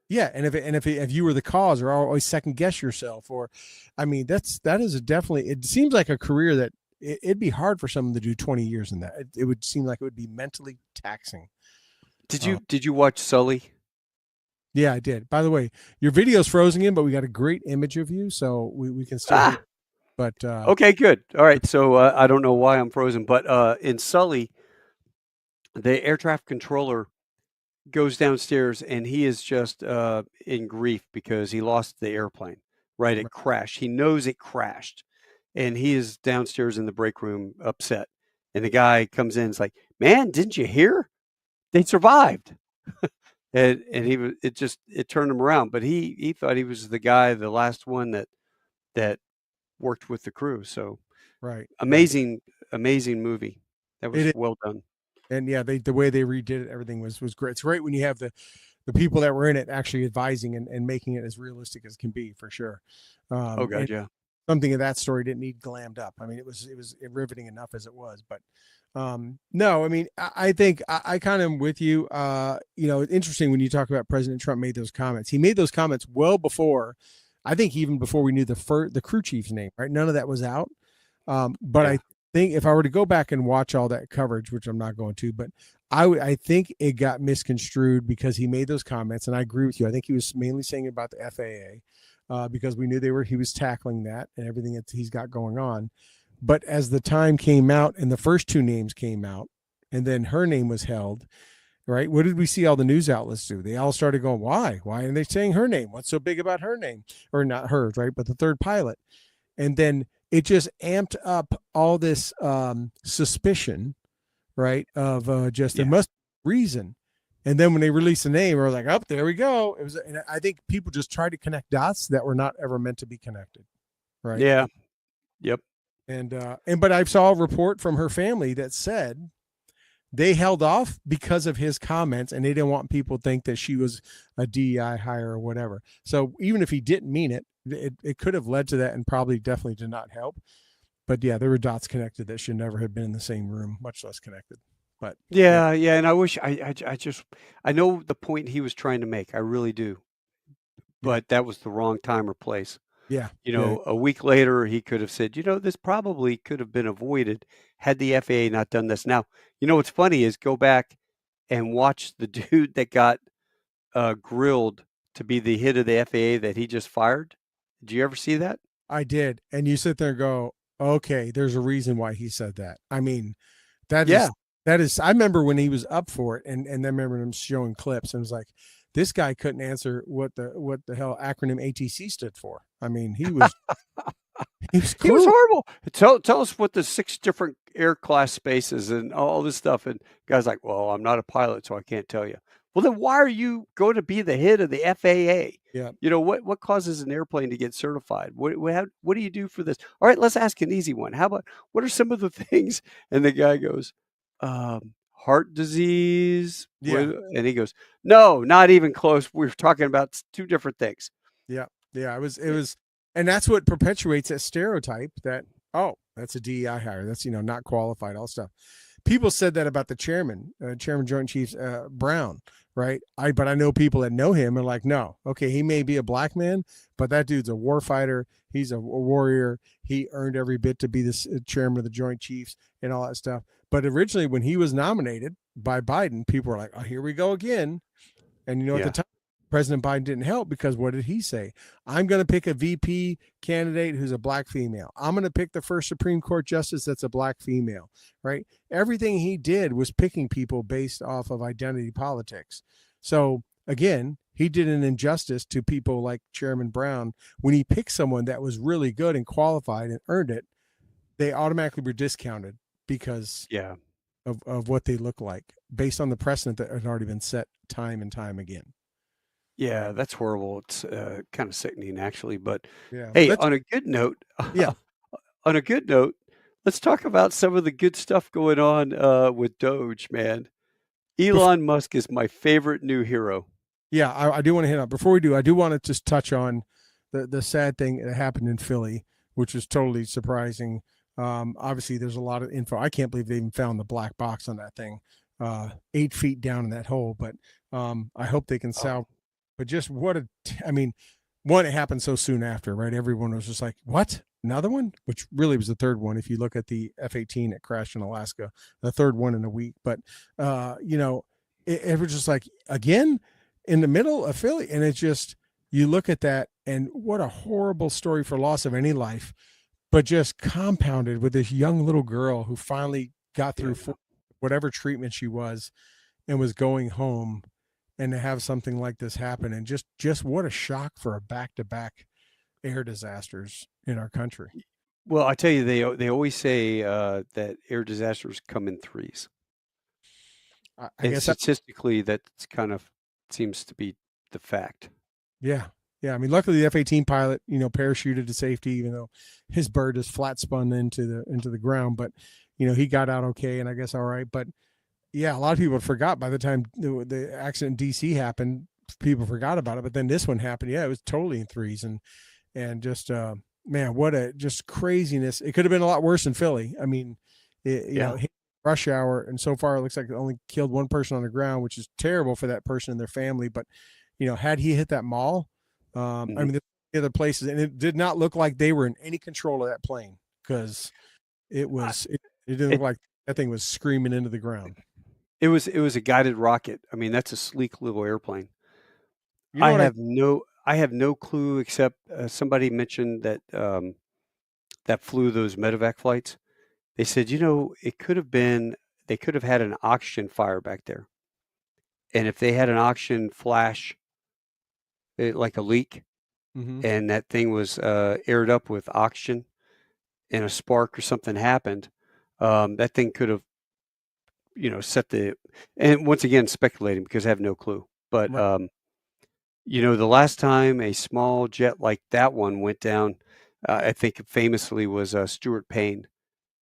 yeah, and if you were the cause, or always second guess yourself, or, I mean, that is definitely. It seems like a career that it'd be hard for someone to do 20 years in that. It would seem like it would be mentally taxing. Did Uh, you did you watch Sully? Yeah, I did. By the way, your video's frozen in, but we got a great image of you, so we can still hear. Ah, But okay, good. All right. So I don't know why I'm frozen, but in Sully, the air traffic controller goes downstairs and he is just in grief because he lost the airplane. Right, it crashed. He knows it crashed, and he is downstairs in the break room upset. And the guy comes in, and is like, "Man, didn't you hear? They survived." And he was it turned him around. But he thought he was the guy, the last one that worked with the crew. So right, right, amazing movie. That it was is, well done. and yeah, the way they redid it, everything was great. It's great when you have the people that were in it actually advising and making it as realistic as can be, for sure. Oh And god, yeah. something of that story didn't need glammed up. I mean, it was riveting enough as it was. But no, I mean, I think I kind of am with you. It's interesting when you talk about President Trump made those comments. He made those comments well before, I think, even before we knew the crew chief's name. Right, none of that was out. But Yeah. I think if I were to go back and watch all that coverage, which I'm not going to, but I think it got misconstrued because he made those comments, and I agree with you. I think he was mainly saying about the FAA, because we knew he was tackling that and everything that he's got going on. But as the time came out and the first two names came out, and then her name was held, right? What did we see all the news outlets do? They all started going, why? Why are they saying her name? What's so big about her name? Or not hers, right? But the third pilot. And then it just amped up all this suspicion, right? Of just there Yeah. must be reason. And then when they released the name, we were like, "Oh, there we go." It was, and I think people just tried to connect dots that were not ever meant to be connected, right? Yeah. Yep. And but I saw a report from her family that said they held off because of his comments, and they didn't want people to think that she was a DEI hire or whatever. So even if he didn't mean it, it could have led to that, and probably definitely did not help. But yeah, there were dots connected that should never have been in the same room, much less connected. But yeah, Yeah, yeah, and I wish I just I know the point he was trying to make. I really do. yeah, But that was the wrong time or place. yeah, yeah. A week later, he could have said, this probably could have been avoided had the FAA not done this. Now, what's funny is go back and watch the dude that got grilled to be the hit of the FAA that he just fired. Did you ever see that? I did. And you sit there and go, okay, there's a reason why he said that. I mean, that Yeah. is that is I remember when he was up for it, and I remember him showing clips, and it was like, this guy couldn't answer what the hell acronym ATC stood for. I mean, he was He was clueless. horrible. Tell us what the 6 different air class spaces and all this stuff. And guy's like, well, I'm not a pilot, so I can't tell you. Well, then why are you going to be the head of the FAA? Yeah. What causes an airplane to get certified? What do you do for this? All right, let's ask an easy one. How about what are some of the things? And the guy goes, heart disease. Yeah. And he goes, no, not even close. We're talking about 2 different things. Yeah. Yeah. It Yeah. was, and that's what perpetuates that stereotype that, Oh, that's a DEI hire. That's, not qualified, all stuff. People said that about the chairman Joint Chiefs Brown, right? But I know people that know him and like, no, okay, he may be a black man, but that dude's a war fighter. He's a warrior. He earned every bit to be the chairman of the Joint Chiefs and all that stuff. But originally, when he was nominated by Biden, people were like, oh, here we go again. And at the Yeah. time, President Biden didn't help because what did he say? I'm going to pick a VP candidate who's a black female. I'm going to pick the first Supreme Court justice that's a black female, right? Everything he did was picking people based off of identity politics. So again, he did an injustice to people like Chairman Brown when he picked someone that was really good and qualified and earned it. They automatically were discounted because of what they look like based on the precedent that had already been set time and time again. Yeah, that's horrible. It's kind of sickening, actually. But yeah, hey, on a good note, yeah, on a good note, let's talk about some of the good stuff going on with Doge, man. Elon Musk is my favorite new hero. Yeah, I do want to hit on. Before we do, I do want to just touch on the sad thing that happened in Philly, which was totally surprising. Obviously, there's a lot of info. I can't believe they even found the black box on that thing, 8 feet down in that hole. But I hope they can salvage. But just I mean, one, it happened so soon after, right? Everyone was just like, what? Another one? Which really was the third one. If you look at the F-18 that crashed in Alaska, the third one in a week. But, it was just like, again, in the middle of Philly. And it's just, you look at that and what a horrible story for loss of any life, but just compounded with this young little girl who finally got through whatever treatment she was and was going home. And to have something like this happen, and just what a shock for a back-to-back air disasters in our country. Well, I tell you, they always say that air disasters come in threes. I guess statistically, that's kind of seems to be the fact. Yeah. I mean, luckily the F-18 pilot, parachuted to safety, even though his bird is flat spun into the ground. But he got out okay, and I guess all right. But yeah, a lot of people forgot by the time the accident in DC happened. People forgot about it, but then this one happened. Yeah, it was totally in threes, and just man, what a just craziness. It could have been a lot worse in Philly. I mean, rush hour, and so far it looks like it only killed one person on the ground, which is terrible for that person and their family. But had he hit that mall, I mean, the other places, and it did not look like they were in any control of that plane because it didn't look like that thing was screaming into the ground. It was a guided rocket. I mean, that's a sleek little airplane. I have no clue except somebody mentioned that that flew those medevac flights. They said, it could have been they could have had an oxygen fire back there, and if they had an oxygen flash, like a leak, and that thing was aired up with oxygen, and a spark or something happened, that thing could have set and once again speculating because I have no clue. But right. the last time a small jet like that one went down, I think famously was Stuart Payne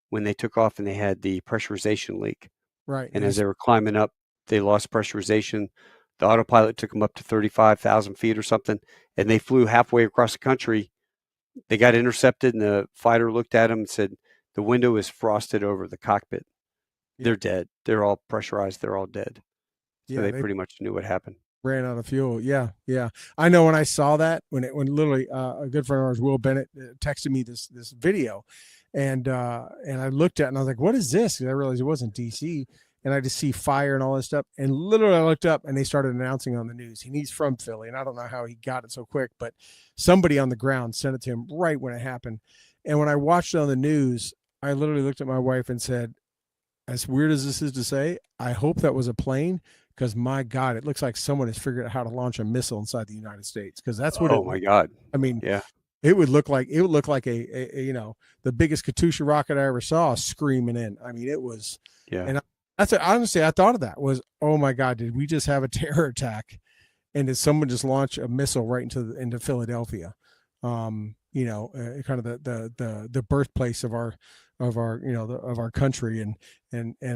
when they took off and they had the pressurization leak. Right. And as they were climbing up, they lost pressurization. The autopilot took them up to 35,000 feet or something, and they flew halfway across the country. They got intercepted, and the fighter looked at them and said, "The window is frosted over the cockpit. They're dead. They're all pressurized. They're all dead." So they pretty much knew what happened. Ran out of fuel. Yeah. I know when I saw that, when literally a good friend of ours, Will Bennett, texted me this video, and I looked at it and I was like, "What is this?" Because I realized it wasn't DC, and I just see fire and all this stuff. And literally, I looked up and they started announcing on the news. And he's from Philly, and I don't know how he got it so quick, but somebody on the ground sent it to him right when it happened. And when I watched it on the news, I literally looked at my wife and said, as weird as this is to say, I hope that was a plane, because my God, it looks like someone has figured out how to launch a missile inside the United States. Because that's what. Oh my God! I mean, yeah, it would look like a the biggest Katusha rocket I ever saw screaming in. I mean, it was. Yeah. And honestly, I thought of that was, oh my God, did we just have a terror attack, and did someone just launch a missile right into Philadelphia? Kind of the birthplace of our of our country and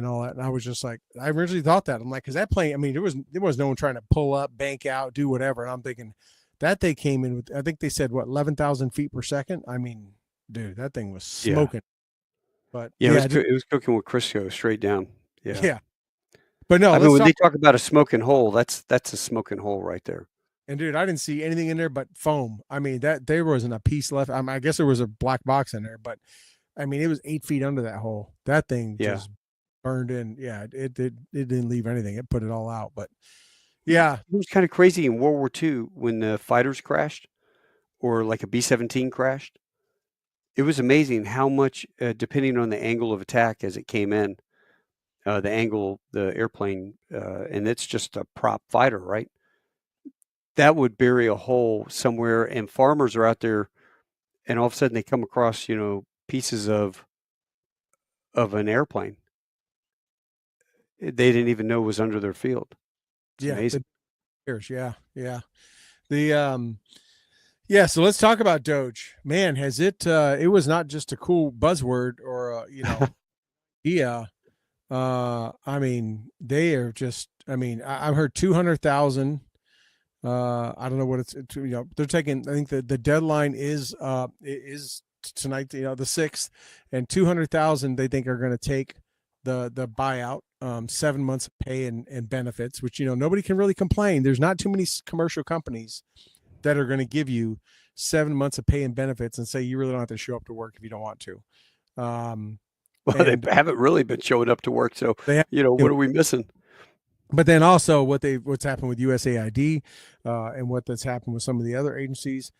all that. And I was just like, I originally thought that. I'm like, because that plane, I mean, there was no one trying to pull up, bank out, do whatever. And I'm thinking that they came in with, I think they said what, 11,000 feet per second. I mean, dude, that thing was Yeah. smoking. But Yeah, yeah, it was cooking with Crisco straight down. Yeah. yeah. But no, I mean, let's when talk. they talk about a smoking hole, that's a smoking hole right there. And dude, I didn't see anything in there but foam. I mean, that there wasn't a piece left. I guess there was a black box in there, but I mean, it was 8 feet under that hole. That thing Yeah. just burned in. Yeah, it didn't leave anything. It put it all out. But It yeah, was kind of crazy in World War II when the fighters crashed or like a B-17 crashed. It was amazing how much, depending on the angle of attack as it came in, the angle, the airplane, and it's just a prop fighter, right? That would bury a hole somewhere, and farmers are out there, and all of a sudden they come across, pieces of an airplane they didn't even know was under their field. It's yeah, the amazing. years, yeah, yeah. The Yeah, so let's talk about Doge. Man, has it was not just a cool buzzword or yeah. I mean, they are just I mean, I've heard 200,000. I don't know what they're taking. I think the deadline is tonight, the 6th, and 200,000 they think are going to take the buyout, 7 months of pay and benefits, which nobody can really complain. There's not too many commercial companies that are going to give you 7 months of pay and benefits and say you really don't have to show up to work if you don't want to. Well, they And haven't really been showing up to work, so they have, what are we missing? but then also what's happened with USAID, and that's happened with some of the other agencies.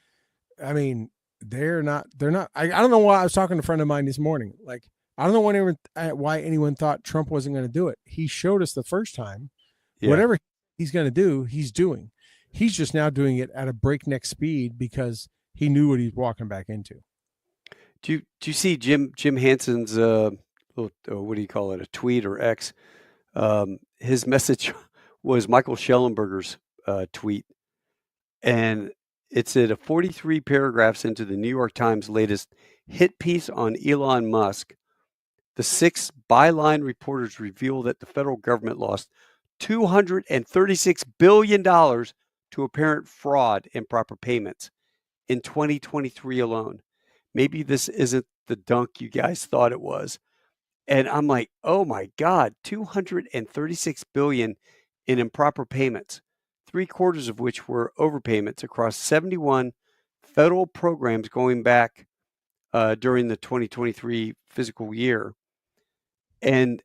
I mean, they're not. I don't know why. I was talking to a friend of mine this morning. Like, I don't know why anyone thought Trump wasn't going to do it. He showed us the first time. Yeah. Whatever he's going to do, he's doing. He's just now doing it at a breakneck speed because he knew what he's walking back into. Do you see Jim Hanson's what do you call it, a tweet or X? His message was Michael Schellenberger's tweet, and it said 43 paragraphs into the New York Times latest hit piece on Elon Musk. The 6 byline reporters reveal that the federal government lost $236 billion to apparent fraud and improper payments in 2023 alone. Maybe this isn't the dunk you guys thought it was. And I'm like, oh my God, 236 billion in improper payments, 3/4 of which were overpayments across 71 federal programs going back during the 2023 fiscal year. And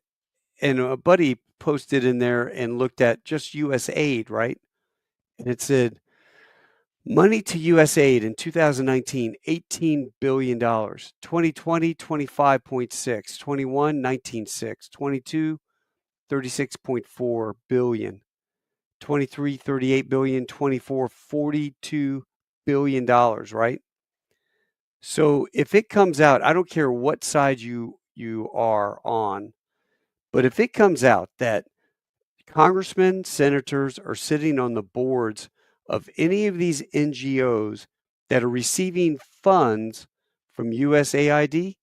a buddy posted in there and looked at just US aid, right? And it said money to US aid in 2019, $18 billion. 2020, 25.6. 21, 19.6. 22, 36.4 billion. 23, 38 billion. 24, $42 billion, right? So if it comes out, I don't care what side you are on, but if it comes out that congressmen, senators are sitting on the boards of any of these NGOs that are receiving funds from USAID,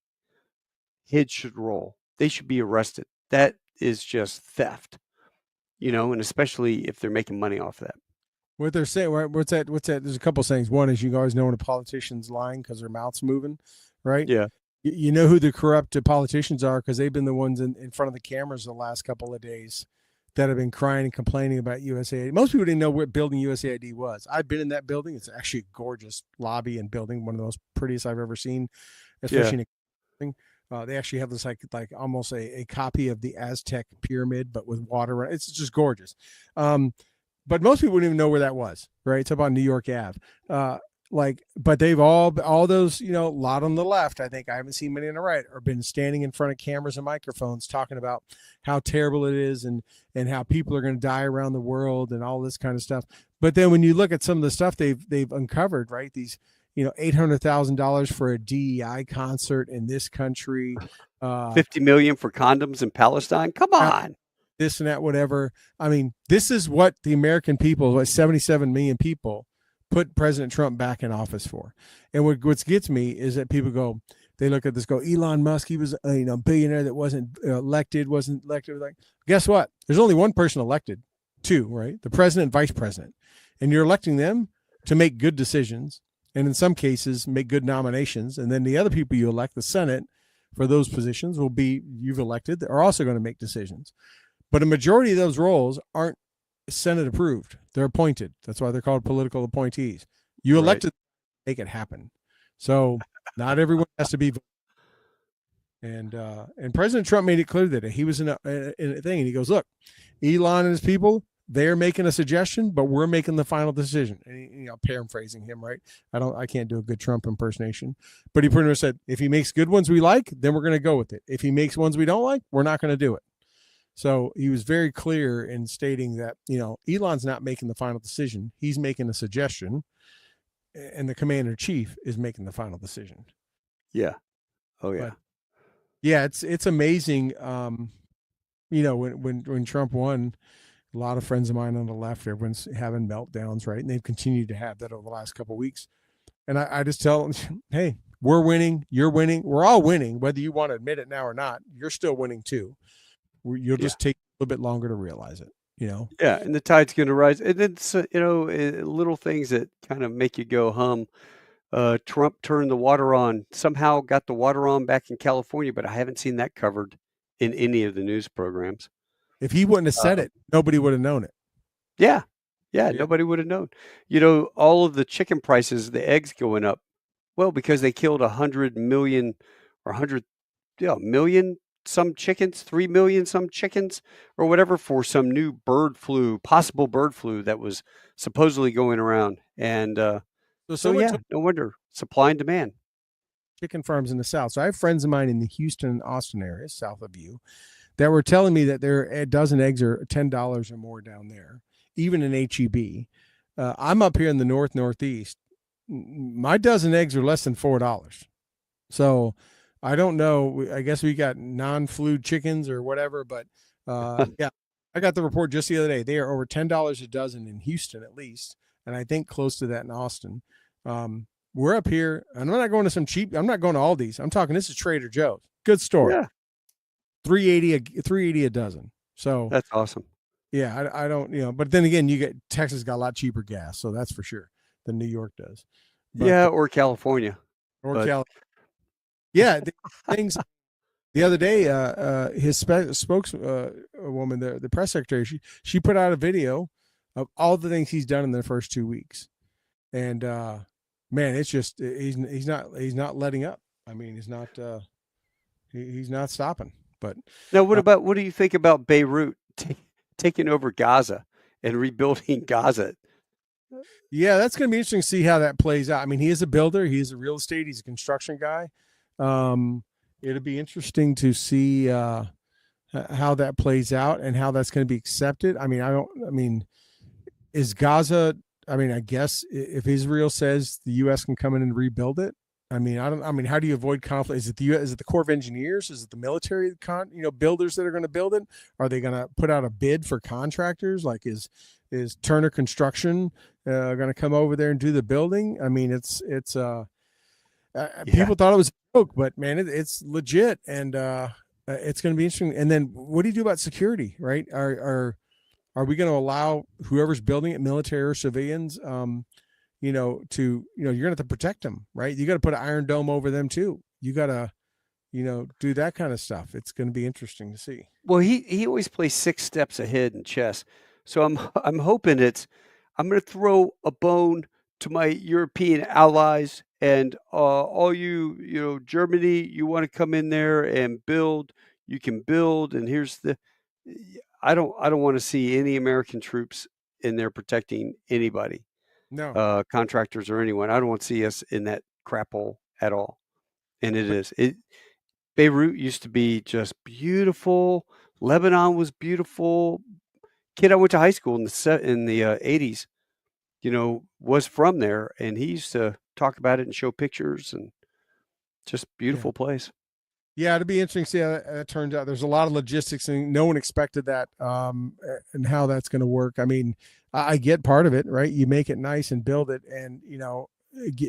heads should roll. They should be arrested. That is just theft, and especially if they're making money off that. What they're saying, what's that? There's a couple of things. One is you always know when a politician's lying because their mouth's moving, right? Yeah. You know who the corrupt politicians are because they've been the ones in front of the cameras the last couple of days that have been crying and complaining about USAID. Most people didn't know what building USAID was. I've been in that building. It's actually a gorgeous lobby and building, one of the most prettiest I've ever seen, especially in a they actually have this like almost a copy of the Aztec pyramid, but with water. It's just gorgeous. But most people wouldn't even know where that was, right? It's up on New York Ave. But they've all those, a lot on the left, I think I haven't seen many on the right, are been standing in front of cameras and microphones talking about how terrible it is and how people are going to die around the world and all this kind of stuff. But then when you look at some of the stuff they've uncovered, right? These, $800,000 for a DEI concert in this country, 50 million for condoms in Palestine. Come on. This and that, whatever. I mean, this is what the American people, like 77 million people, put President Trump back in office for. And what gets me is that people they look at this, Elon Musk, he was a billionaire that wasn't elected. Like, guess what? There's only one person elected, two, right? The president and vice president. And you're electing them to make good decisions and in some cases make good nominations. And then the other people you elect, the Senate, for those positions will be you've elected are also going to make decisions. But a majority of those roles aren't Senate approved. They're appointed. That's why they're called political appointees. You Right. elected to make it happen. So not everyone has to be. And President Trump made it clear that he was in a thing, and he goes, "Look, Elon and his people, they're making a suggestion, but we're making the final decision." And paraphrasing him, right? I can't do a good Trump impersonation, but he pretty much said, if he makes good ones we like, then we're going to go with it. If he makes ones we don't like, we're not going to do it. So he was very clear in stating that, Elon's not making the final decision. He's making a suggestion, and the commander in chief is making the final decision. Yeah. Oh yeah. But yeah, it's amazing. When Trump won, a lot of friends of mine on the left, everyone's having meltdowns, right? And they've continued to have that over the last couple of weeks. And I just tell them, hey, we're winning, you're winning, we're all winning, whether you want to admit it now or not. You're still winning too. You'll just take a little bit longer to realize it, Yeah, and the tide's going to rise. And it's little things that kind of make you go hum. Trump turned the water on, somehow got the water on back in California, but I haven't seen that covered in any of the news programs. If he wouldn't have said it, nobody would have known it. Yeah. Nobody would have known. All of the chicken prices, the eggs going up. Well, because they killed 100 million or 100 million some chickens, 3 million some chickens or whatever for some new possible bird flu that was supposedly going around. And so no wonder, supply and demand. Chicken farms in the South. So I have friends of mine in the Houston and Austin area, south of you, that were telling me that their dozen eggs are $10 or more down there, even in HEB. I'm up here in the Northeast. My dozen eggs are less than $4. So I don't know. I guess we got non-flued chickens or whatever, but yeah, I got the report just the other day. They are over $10 a dozen in Houston, at least, and I think close to that in Austin. We're up here, and I'm not going to some cheap. I'm not going to Aldi's. I'm talking. This is Trader Joe's. Good store. Yeah. $3.80 a dozen. So that's awesome. Yeah, I don't, but then again, Texas got a lot cheaper gas, so that's for sure than New York does. But, or California. Yeah, things. The other day, his spokeswoman, the press secretary, she put out a video of all the things he's done in the first 2 weeks, and man, it's just he's not letting up. I mean, he's not stopping. But now, what do you think about Beirut taking over Gaza and rebuilding Gaza? Yeah, that's going to be interesting to see how that plays out. I mean, he is a builder, he's a real estate, he's a construction guy. It'll be interesting to see how that plays out and how that's going to be accepted. I mean, is Gaza? I mean, I guess if Israel says the U.S. can come in and rebuild it, how do you avoid conflict? Is it the Corps of Engineers? Is it the military, builders that are going to build it? Are they going to put out a bid for contractors? Like, is Turner Construction going to come over there and do the building? I mean, people thought it was a joke, but man, it's legit, and it's going to be interesting. And then, what do you do about security? Right? Are we going to allow whoever's building it, military or civilians, you're going to have to protect them, right? You got to put an iron dome over them too. You got to, do that kind of stuff. It's going to be interesting to see. Well, he always plays 6 steps ahead in chess. So I'm hoping I'm going to throw a bone to my European allies and all Germany, you want to come in there and build, you can build. And I don't want to see any American troops in there protecting anybody. No, contractors or anyone. I don't want to see us in that crap hole at all. And Beirut used to be just beautiful. Lebanon was beautiful. Kid I went to high school in the 80s, was from there, and he used to talk about it and show pictures, and just beautiful place. Yeah, it'd be interesting to see how that turns out. There's a lot of logistics, and no one expected that, and how that's going to work. I mean, I get part of it, right? You make it nice and build it, and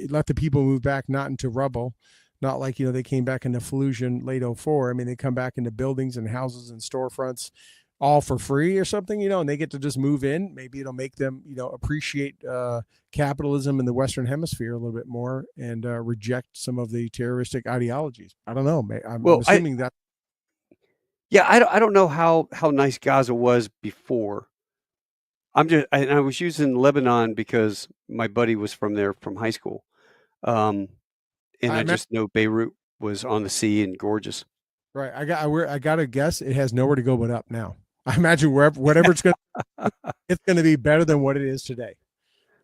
let the people move back, not into rubble, not like they came back into Fallujah late 2004. I mean, they come back into buildings and houses and storefronts. all for free or something, and they get to just move in. Maybe it'll make them, appreciate capitalism in the Western Hemisphere a little bit more and reject some of the terroristic ideologies. I don't know. I'm Well, assuming that. yeah, I don't know how nice Gaza was before. I was using Lebanon because my buddy was from there from high school, um, and I I imagine, just know Beirut was on the sea and gorgeous. right. I got to guess it has nowhere to go but up now. I imagine whatever it's going to be better than what it is today.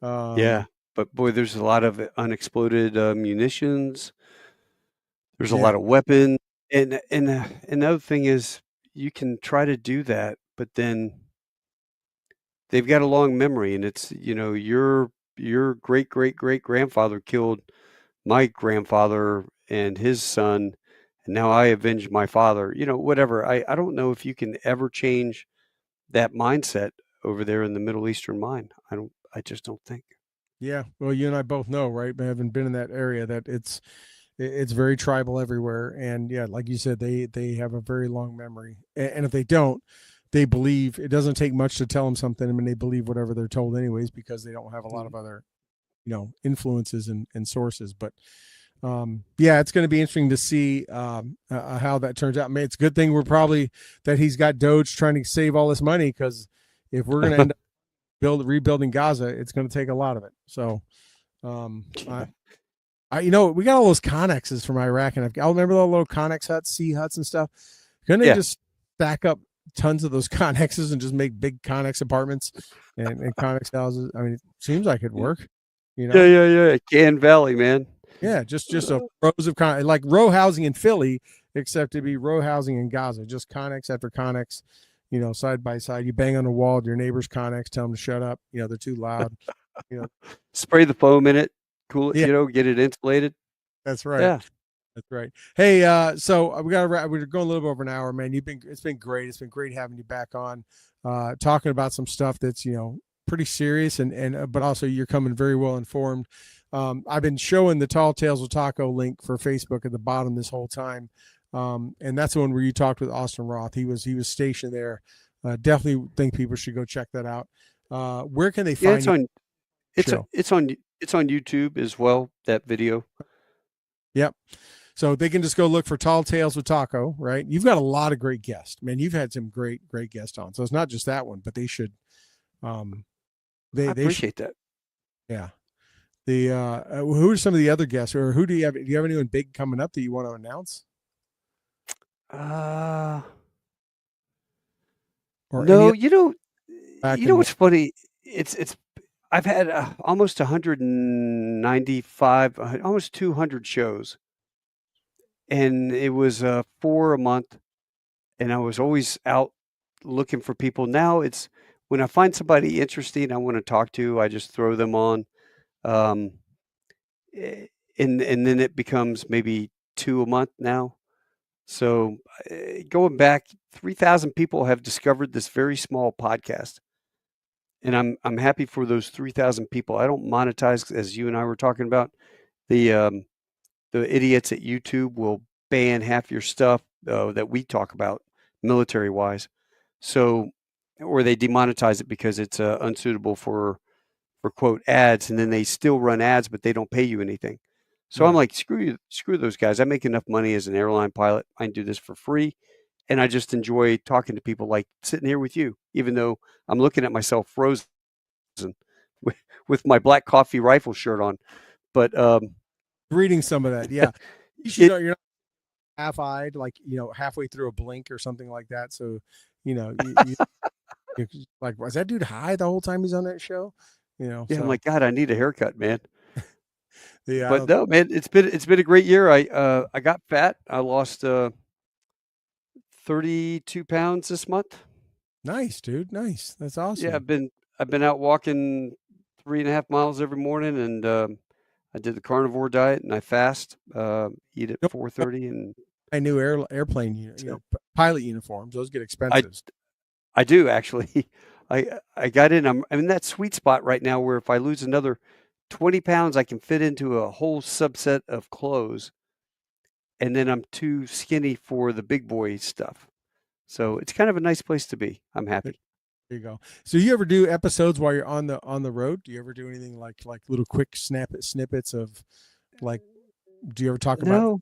Yeah, Um, but boy, there's a lot of unexploded munitions. There's a yeah, lot of weapons, and another thing is you can try to do that, but then they've got a long memory, and it's your great great great grandfather killed my grandfather and his son, and now I avenge my father. Whatever. I don't know if you can ever change that mindset over there in the Middle Eastern mind. I just don't think. yeah. Well, you and I both know, right? Having been in that area, that it's very tribal everywhere, and yeah, like you said, they have a very long memory, and if they don't, they believe it doesn't take much to tell them something. I mean, they believe whatever they're told anyways because they don't have a lot Mhm. of other influences and sources. But yeah, it's going to be interesting to see how that turns out. I mean, it's a good thing that he's got Doge trying to save all this money, because if we're going to end up rebuilding Gaza, it's going to take a lot of it. So um, I, Yeah. we got all those connexes from Iraq, and I remember the little connex huts, sea huts, and stuff. Couldn't they Yeah. just stack up tons of those connexes and just make big connex apartments and connex houses? I mean, it seems like it'd work, you Yeah, know? yeah, yeah. Can Valley, man. Yeah, just a Uh, rows of like row housing in Philly, except to be row housing in Gaza, just connex after connex, side by side. You bang on the wall, your neighbor's connex, tell them to shut up. They're too loud. You know, Spray the foam in it, cool it, yeah, get it insulated. that's right. Yeah. That's right. Hey, so we got to we're going a little bit over an hour, man. It's been great. It's been great having you back on, talking about some stuff that's pretty serious, and but also you're coming very well informed. I've been showing the Tall Tales of Taco link for Facebook at the bottom this whole time, and that's the one where you talked with Austin Roth. He was stationed there. Definitely think people should go check that out. Where can they Yeah, find you? Show. it's on YouTube as well, that video. Yep. So they can just go look for Tall Tales with Taco, right? You've got a lot of great guests, man. You've had some great guests on. So it's not just that one, but they should, um, I they should, appreciate that. yeah. The who are some of the other guests, or who do you have? Do you have anyone big coming up that you want to announce, Uh, or any no, other back in what's funny? It's I've had almost 195, almost 200 shows, and it was 4 a month, and I was always out looking for people. Now it's when I find somebody interesting I want to talk to, I just throw them on. Um, eh, and then it becomes maybe 2 a month now. So going back, 3,000 people have discovered this very small podcast, and I'm happy for those 3,000 people. I don't monetize, as you and I were talking about. The idiots at YouTube will ban half your stuff that we talk about military wise. So, or they demonetize it because it's unsuitable for quote ads, and then they still run ads, but they don't pay you anything. So I'm right? like, screw you, screw those guys. I make enough money as an airline pilot. I can do this for free, and I just enjoy talking to people, like sitting here with you, even though I'm looking at myself frozen with, with my black coffee rifle shirt on. But Reading some of that, yeah. You should it know you're not half-eyed, like halfway through a blink or something like that. So, you're like, was that dude high the whole time he's on that show? Yeah, I'm So like, God, I need a haircut, man. yeah, I But don't. no, man, it's been a great year. I got fat. I lost 32 pounds this month. Nice, dude. Nice. That's Yeah, awesome. I've been out walking 3.5 miles every morning, and I did the carnivore diet, and I fast, eat at Nope. 4:30, and I knew airplane, so pilot uniforms. Those get I expensive. I do actually. I got in. I'm in that sweet spot right now where if I lose another 20 pounds, I can fit into a whole subset of clothes, and then I'm too skinny for the big boy stuff. So it's kind of a nice place to be. I'm There happy. you go. So you ever do episodes while you're on the road? Do you ever do anything like little quick snippets of like? Do you ever talk about No,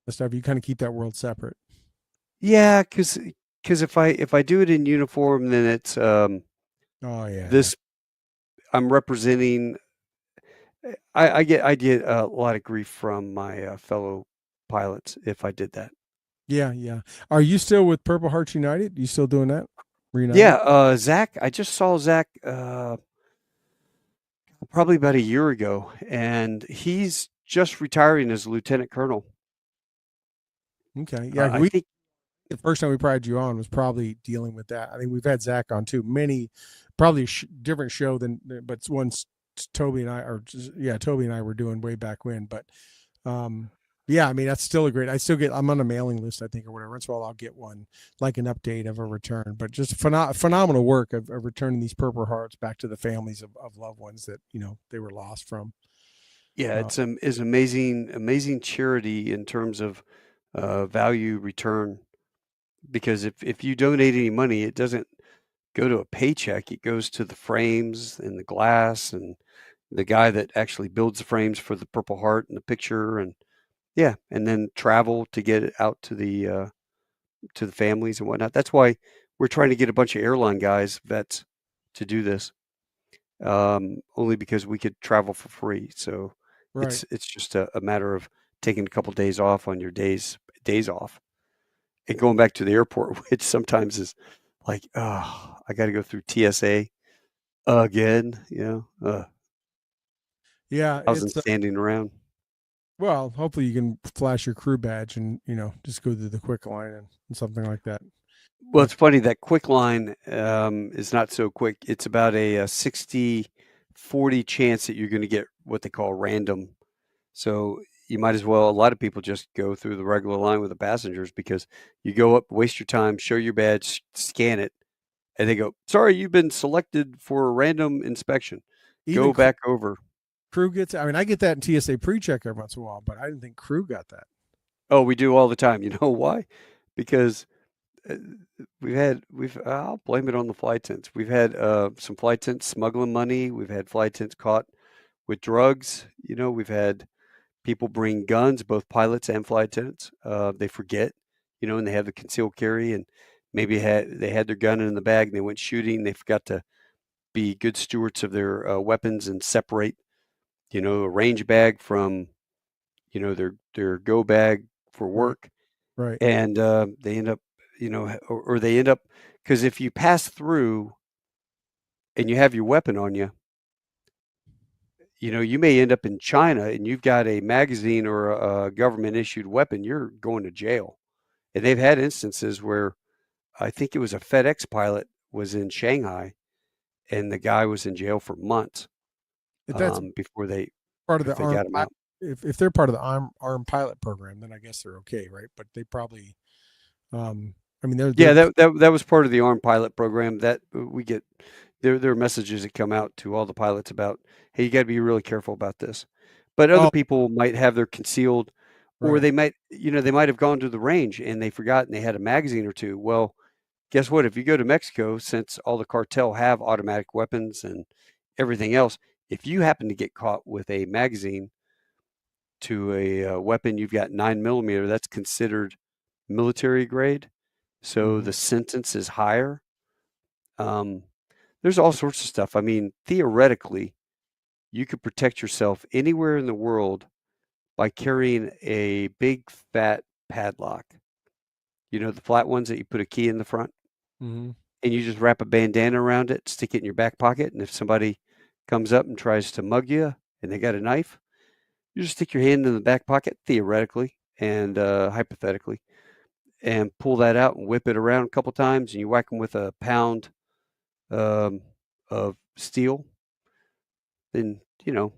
the stuff? You kind of keep that world separate. yeah, because if I do it in uniform, then it's Oh yeah, this. I'm representing. I get a lot of grief from my fellow pilots if I did that. yeah. Are you still with Purple Hearts United? You still doing that? Yeah, Reunited? Zach. I just saw Zach probably about a year ago, and he's just retiring as a lieutenant colonel. Okay, yeah. I We think. the first time we probably you on was probably dealing with that. I think we've had Zach on too. Many, probably different show than, but once Toby and I, or yeah, Toby and I were doing way back when. But um, yeah, I mean that's still a great. I still get. I'm on a mailing list, I think, or whatever. Once in a while, I'll get one like an update of a return. But just phenomenal work of returning these Purple Hearts back to the families of loved ones that they were lost from. Yeah, Uh, it's amazing charity in terms of value return. Because if you donate any money, it doesn't go to a paycheck. It goes to the frames and the glass and the guy that actually builds the frames for the Purple Heart and the picture and yeah, and then travel to get it out to the families and whatnot. That's why we're trying to get a bunch of airline guys, vets, to do this. Only because we could travel for free. So right. it's just a matter of taking a couple days off on your days off and going back to the airport, which sometimes is like, oh, I got to go through TSA again. Yeah, Thousand it's standing around. well. Hopefully, you can flash your crew badge and just go through the quick line and something like that. Well, But it's funny that quick line is not so quick. It's about a 60-40 chance that you're going to get what they call random. So you might as well, a lot of people just go through the regular line with the passengers because you go up, waste your time, show your badge, scan it, and they go, sorry, you've been selected for a random inspection. even Go back over. crew gets. I mean, I get that in TSA pre-check every once in a while, but I didn't think crew got that. Oh, we do all the time. You know why? Because uh, I'll blame it on the flight attendants. We've had some flight attendants smuggling money. We've had flight attendants caught with drugs. We've had people bring guns, both pilots and flight attendants. They forget, and they have the concealed carry, and maybe they had their gun in the bag and they went shooting. They forgot to be good stewards of their weapons and separate, a range bag from, their go bag for Right, work, right. and they end up, or they end up because if you pass through and you have your weapon on you, you may end up in China and you've got a magazine or a government issued weapon. You're going to jail. And they've had instances where I think it was a FedEx pilot was in Shanghai and the guy was in jail for months If that's before they part of if the they armed, got him out. if they're part of the armed pilot program, then I guess they're okay, right? But they probably, I mean, Yeah, they're that was part of the armed pilot program that we get. There are messages that come out to all the pilots about, hey, you got to be really careful about this. But other oh, people might have their concealed, or right. they might have gone to the range and they forgot and they had a magazine or two. Well, guess what? If you go to Mexico, since all the cartel have automatic weapons and everything else, if you happen to get caught with a magazine to a weapon, you've got 9 millimeter, that's considered military grade. So Hmm. the sentence is higher. Um, there's all sorts of stuff. I mean, theoretically, you could protect yourself anywhere in the world by carrying a big fat padlock. The flat ones that you put a key in the front, Hmm. and you just wrap a bandana around it, stick it in your back pocket, and if somebody comes up and tries to mug you and they got a knife, you just stick your hand in the back pocket, theoretically and hypothetically, and pull that out and whip it around a couple times, and you whack them with a pound um, of steel, then you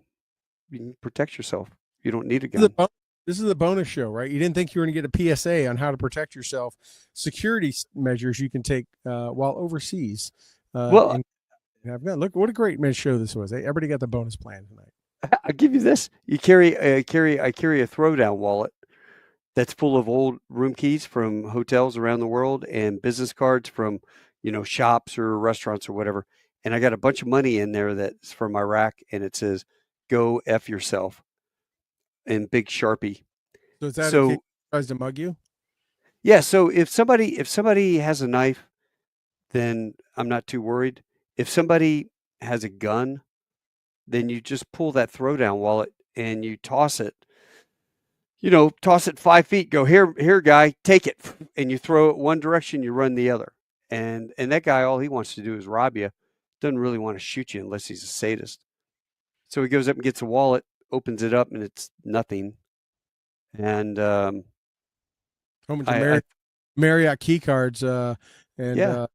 can protect yourself. You don't need a This is gun. this is a bonus show, right? You didn't think you were going to get a PSA on how to protect yourself, security measures you can take while overseas, Well, and have gun. Look, what a great man show this was. Everybody got the bonus plan tonight. I'll give you this: I carry a throwdown wallet that's full of old room keys from hotels around the world and business cards from, shops or restaurants or whatever. And I got a bunch of money in there that's from Iraq, and it says, "Go F yourself" in big Sharpie. So is that in case So he tries to mug you? yeah, so if somebody has a knife, then I'm not too worried. If somebody has a gun, then you just pull that throwdown wallet and you toss it 5 feet, go here, guy, take it. And you throw it one direction, you run the other. And that guy, all he wants to do is rob you. Doesn't really want to shoot you unless he's a sadist. So he goes up and gets a wallet, opens it up, and it's nothing. And How much I Marriott key cards, and yeah,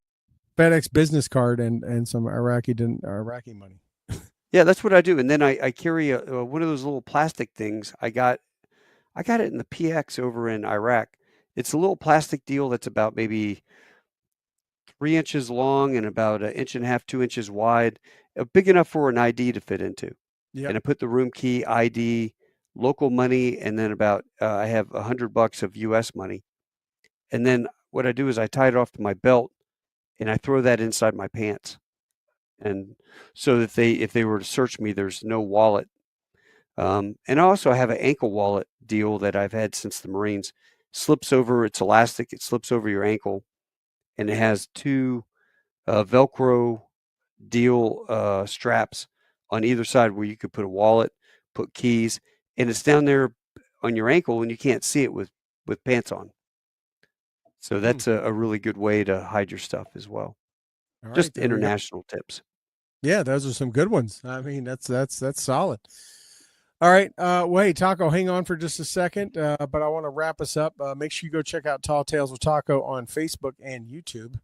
FedEx business card, and some Iraqi money. yeah, that's what I do. And then I carry one of those little plastic things. I got it in the PX over in Iraq. It's a little plastic deal that's about maybe 3 inches long and about an inch and a half, 2 inches wide, big enough for an ID to fit into. Yep. And I put the room key, ID, local money, and then about I have $100 of U.S. money. And then what I do is I tie it off to my belt and I throw that inside my pants. And so that if they were to search me, there's no wallet. And I also have an ankle wallet deal that I've had since the Marines. It's elastic, it slips over your ankle, and it has two Velcro deal straps on either side where you could put a wallet, put keys, and it's down there on your ankle and you can't see it with pants on. So that's a really good way to hide your stuff as well. All right, Just there we go. international tips. Yeah, those are some good ones. I mean, that's solid. All right. Well, hey, Taco, hang on for just a second, but I want to wrap us up. Make sure you go check out Tall Tales with Taco on Facebook and YouTube.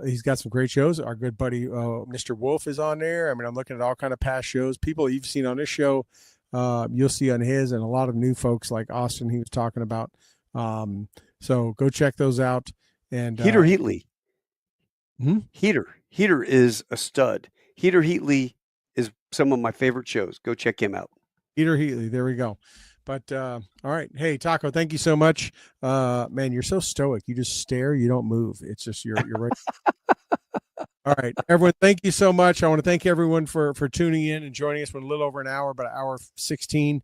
He's got some great shows. Our good buddy Mr. Wolf is on there. I mean, I'm looking at all kind of past shows. People you've seen on this show, you'll see on his, and a lot of new folks like Austin he was talking about. So go check those out. And Heater Heatley. Hmm? Heater is a stud. Heater Heatley is some of my favorite shows. Go check him out. Peter Heatley. There we go. But all right. Hey, Taco, thank you so much. Man, you're so stoic. You just stare, you don't move. It's just you're right. All right. Everyone, thank you so much. I want to thank everyone for tuning in and joining us for a little over an hour, about an hour 16.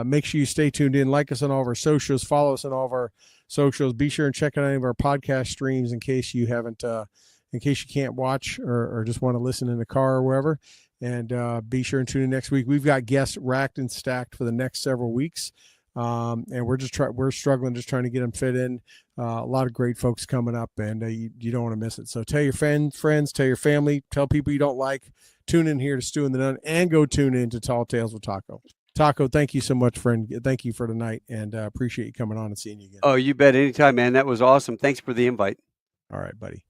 Make sure you stay tuned in. Like us on all of our socials. Follow us on all of our socials. Be sure and check out any of our podcast streams in case you haven't in case you can't watch or just want to listen in the car or wherever. And be sure and tune in next week. We've got guests racked and stacked for the next several weeks. And we're struggling just trying to get them fit in. A lot of great folks coming up, and you don't want to miss it. So tell your friends, tell your family, tell people you don't like. Tune in here to Stu and the Nunn, and go tune in to Tall Tales with Taco. Taco, thank you so much, friend. Thank you for tonight, and appreciate you coming on and seeing you again. Oh, you bet. Anytime, man. That was awesome. Thanks for the invite. All right, buddy.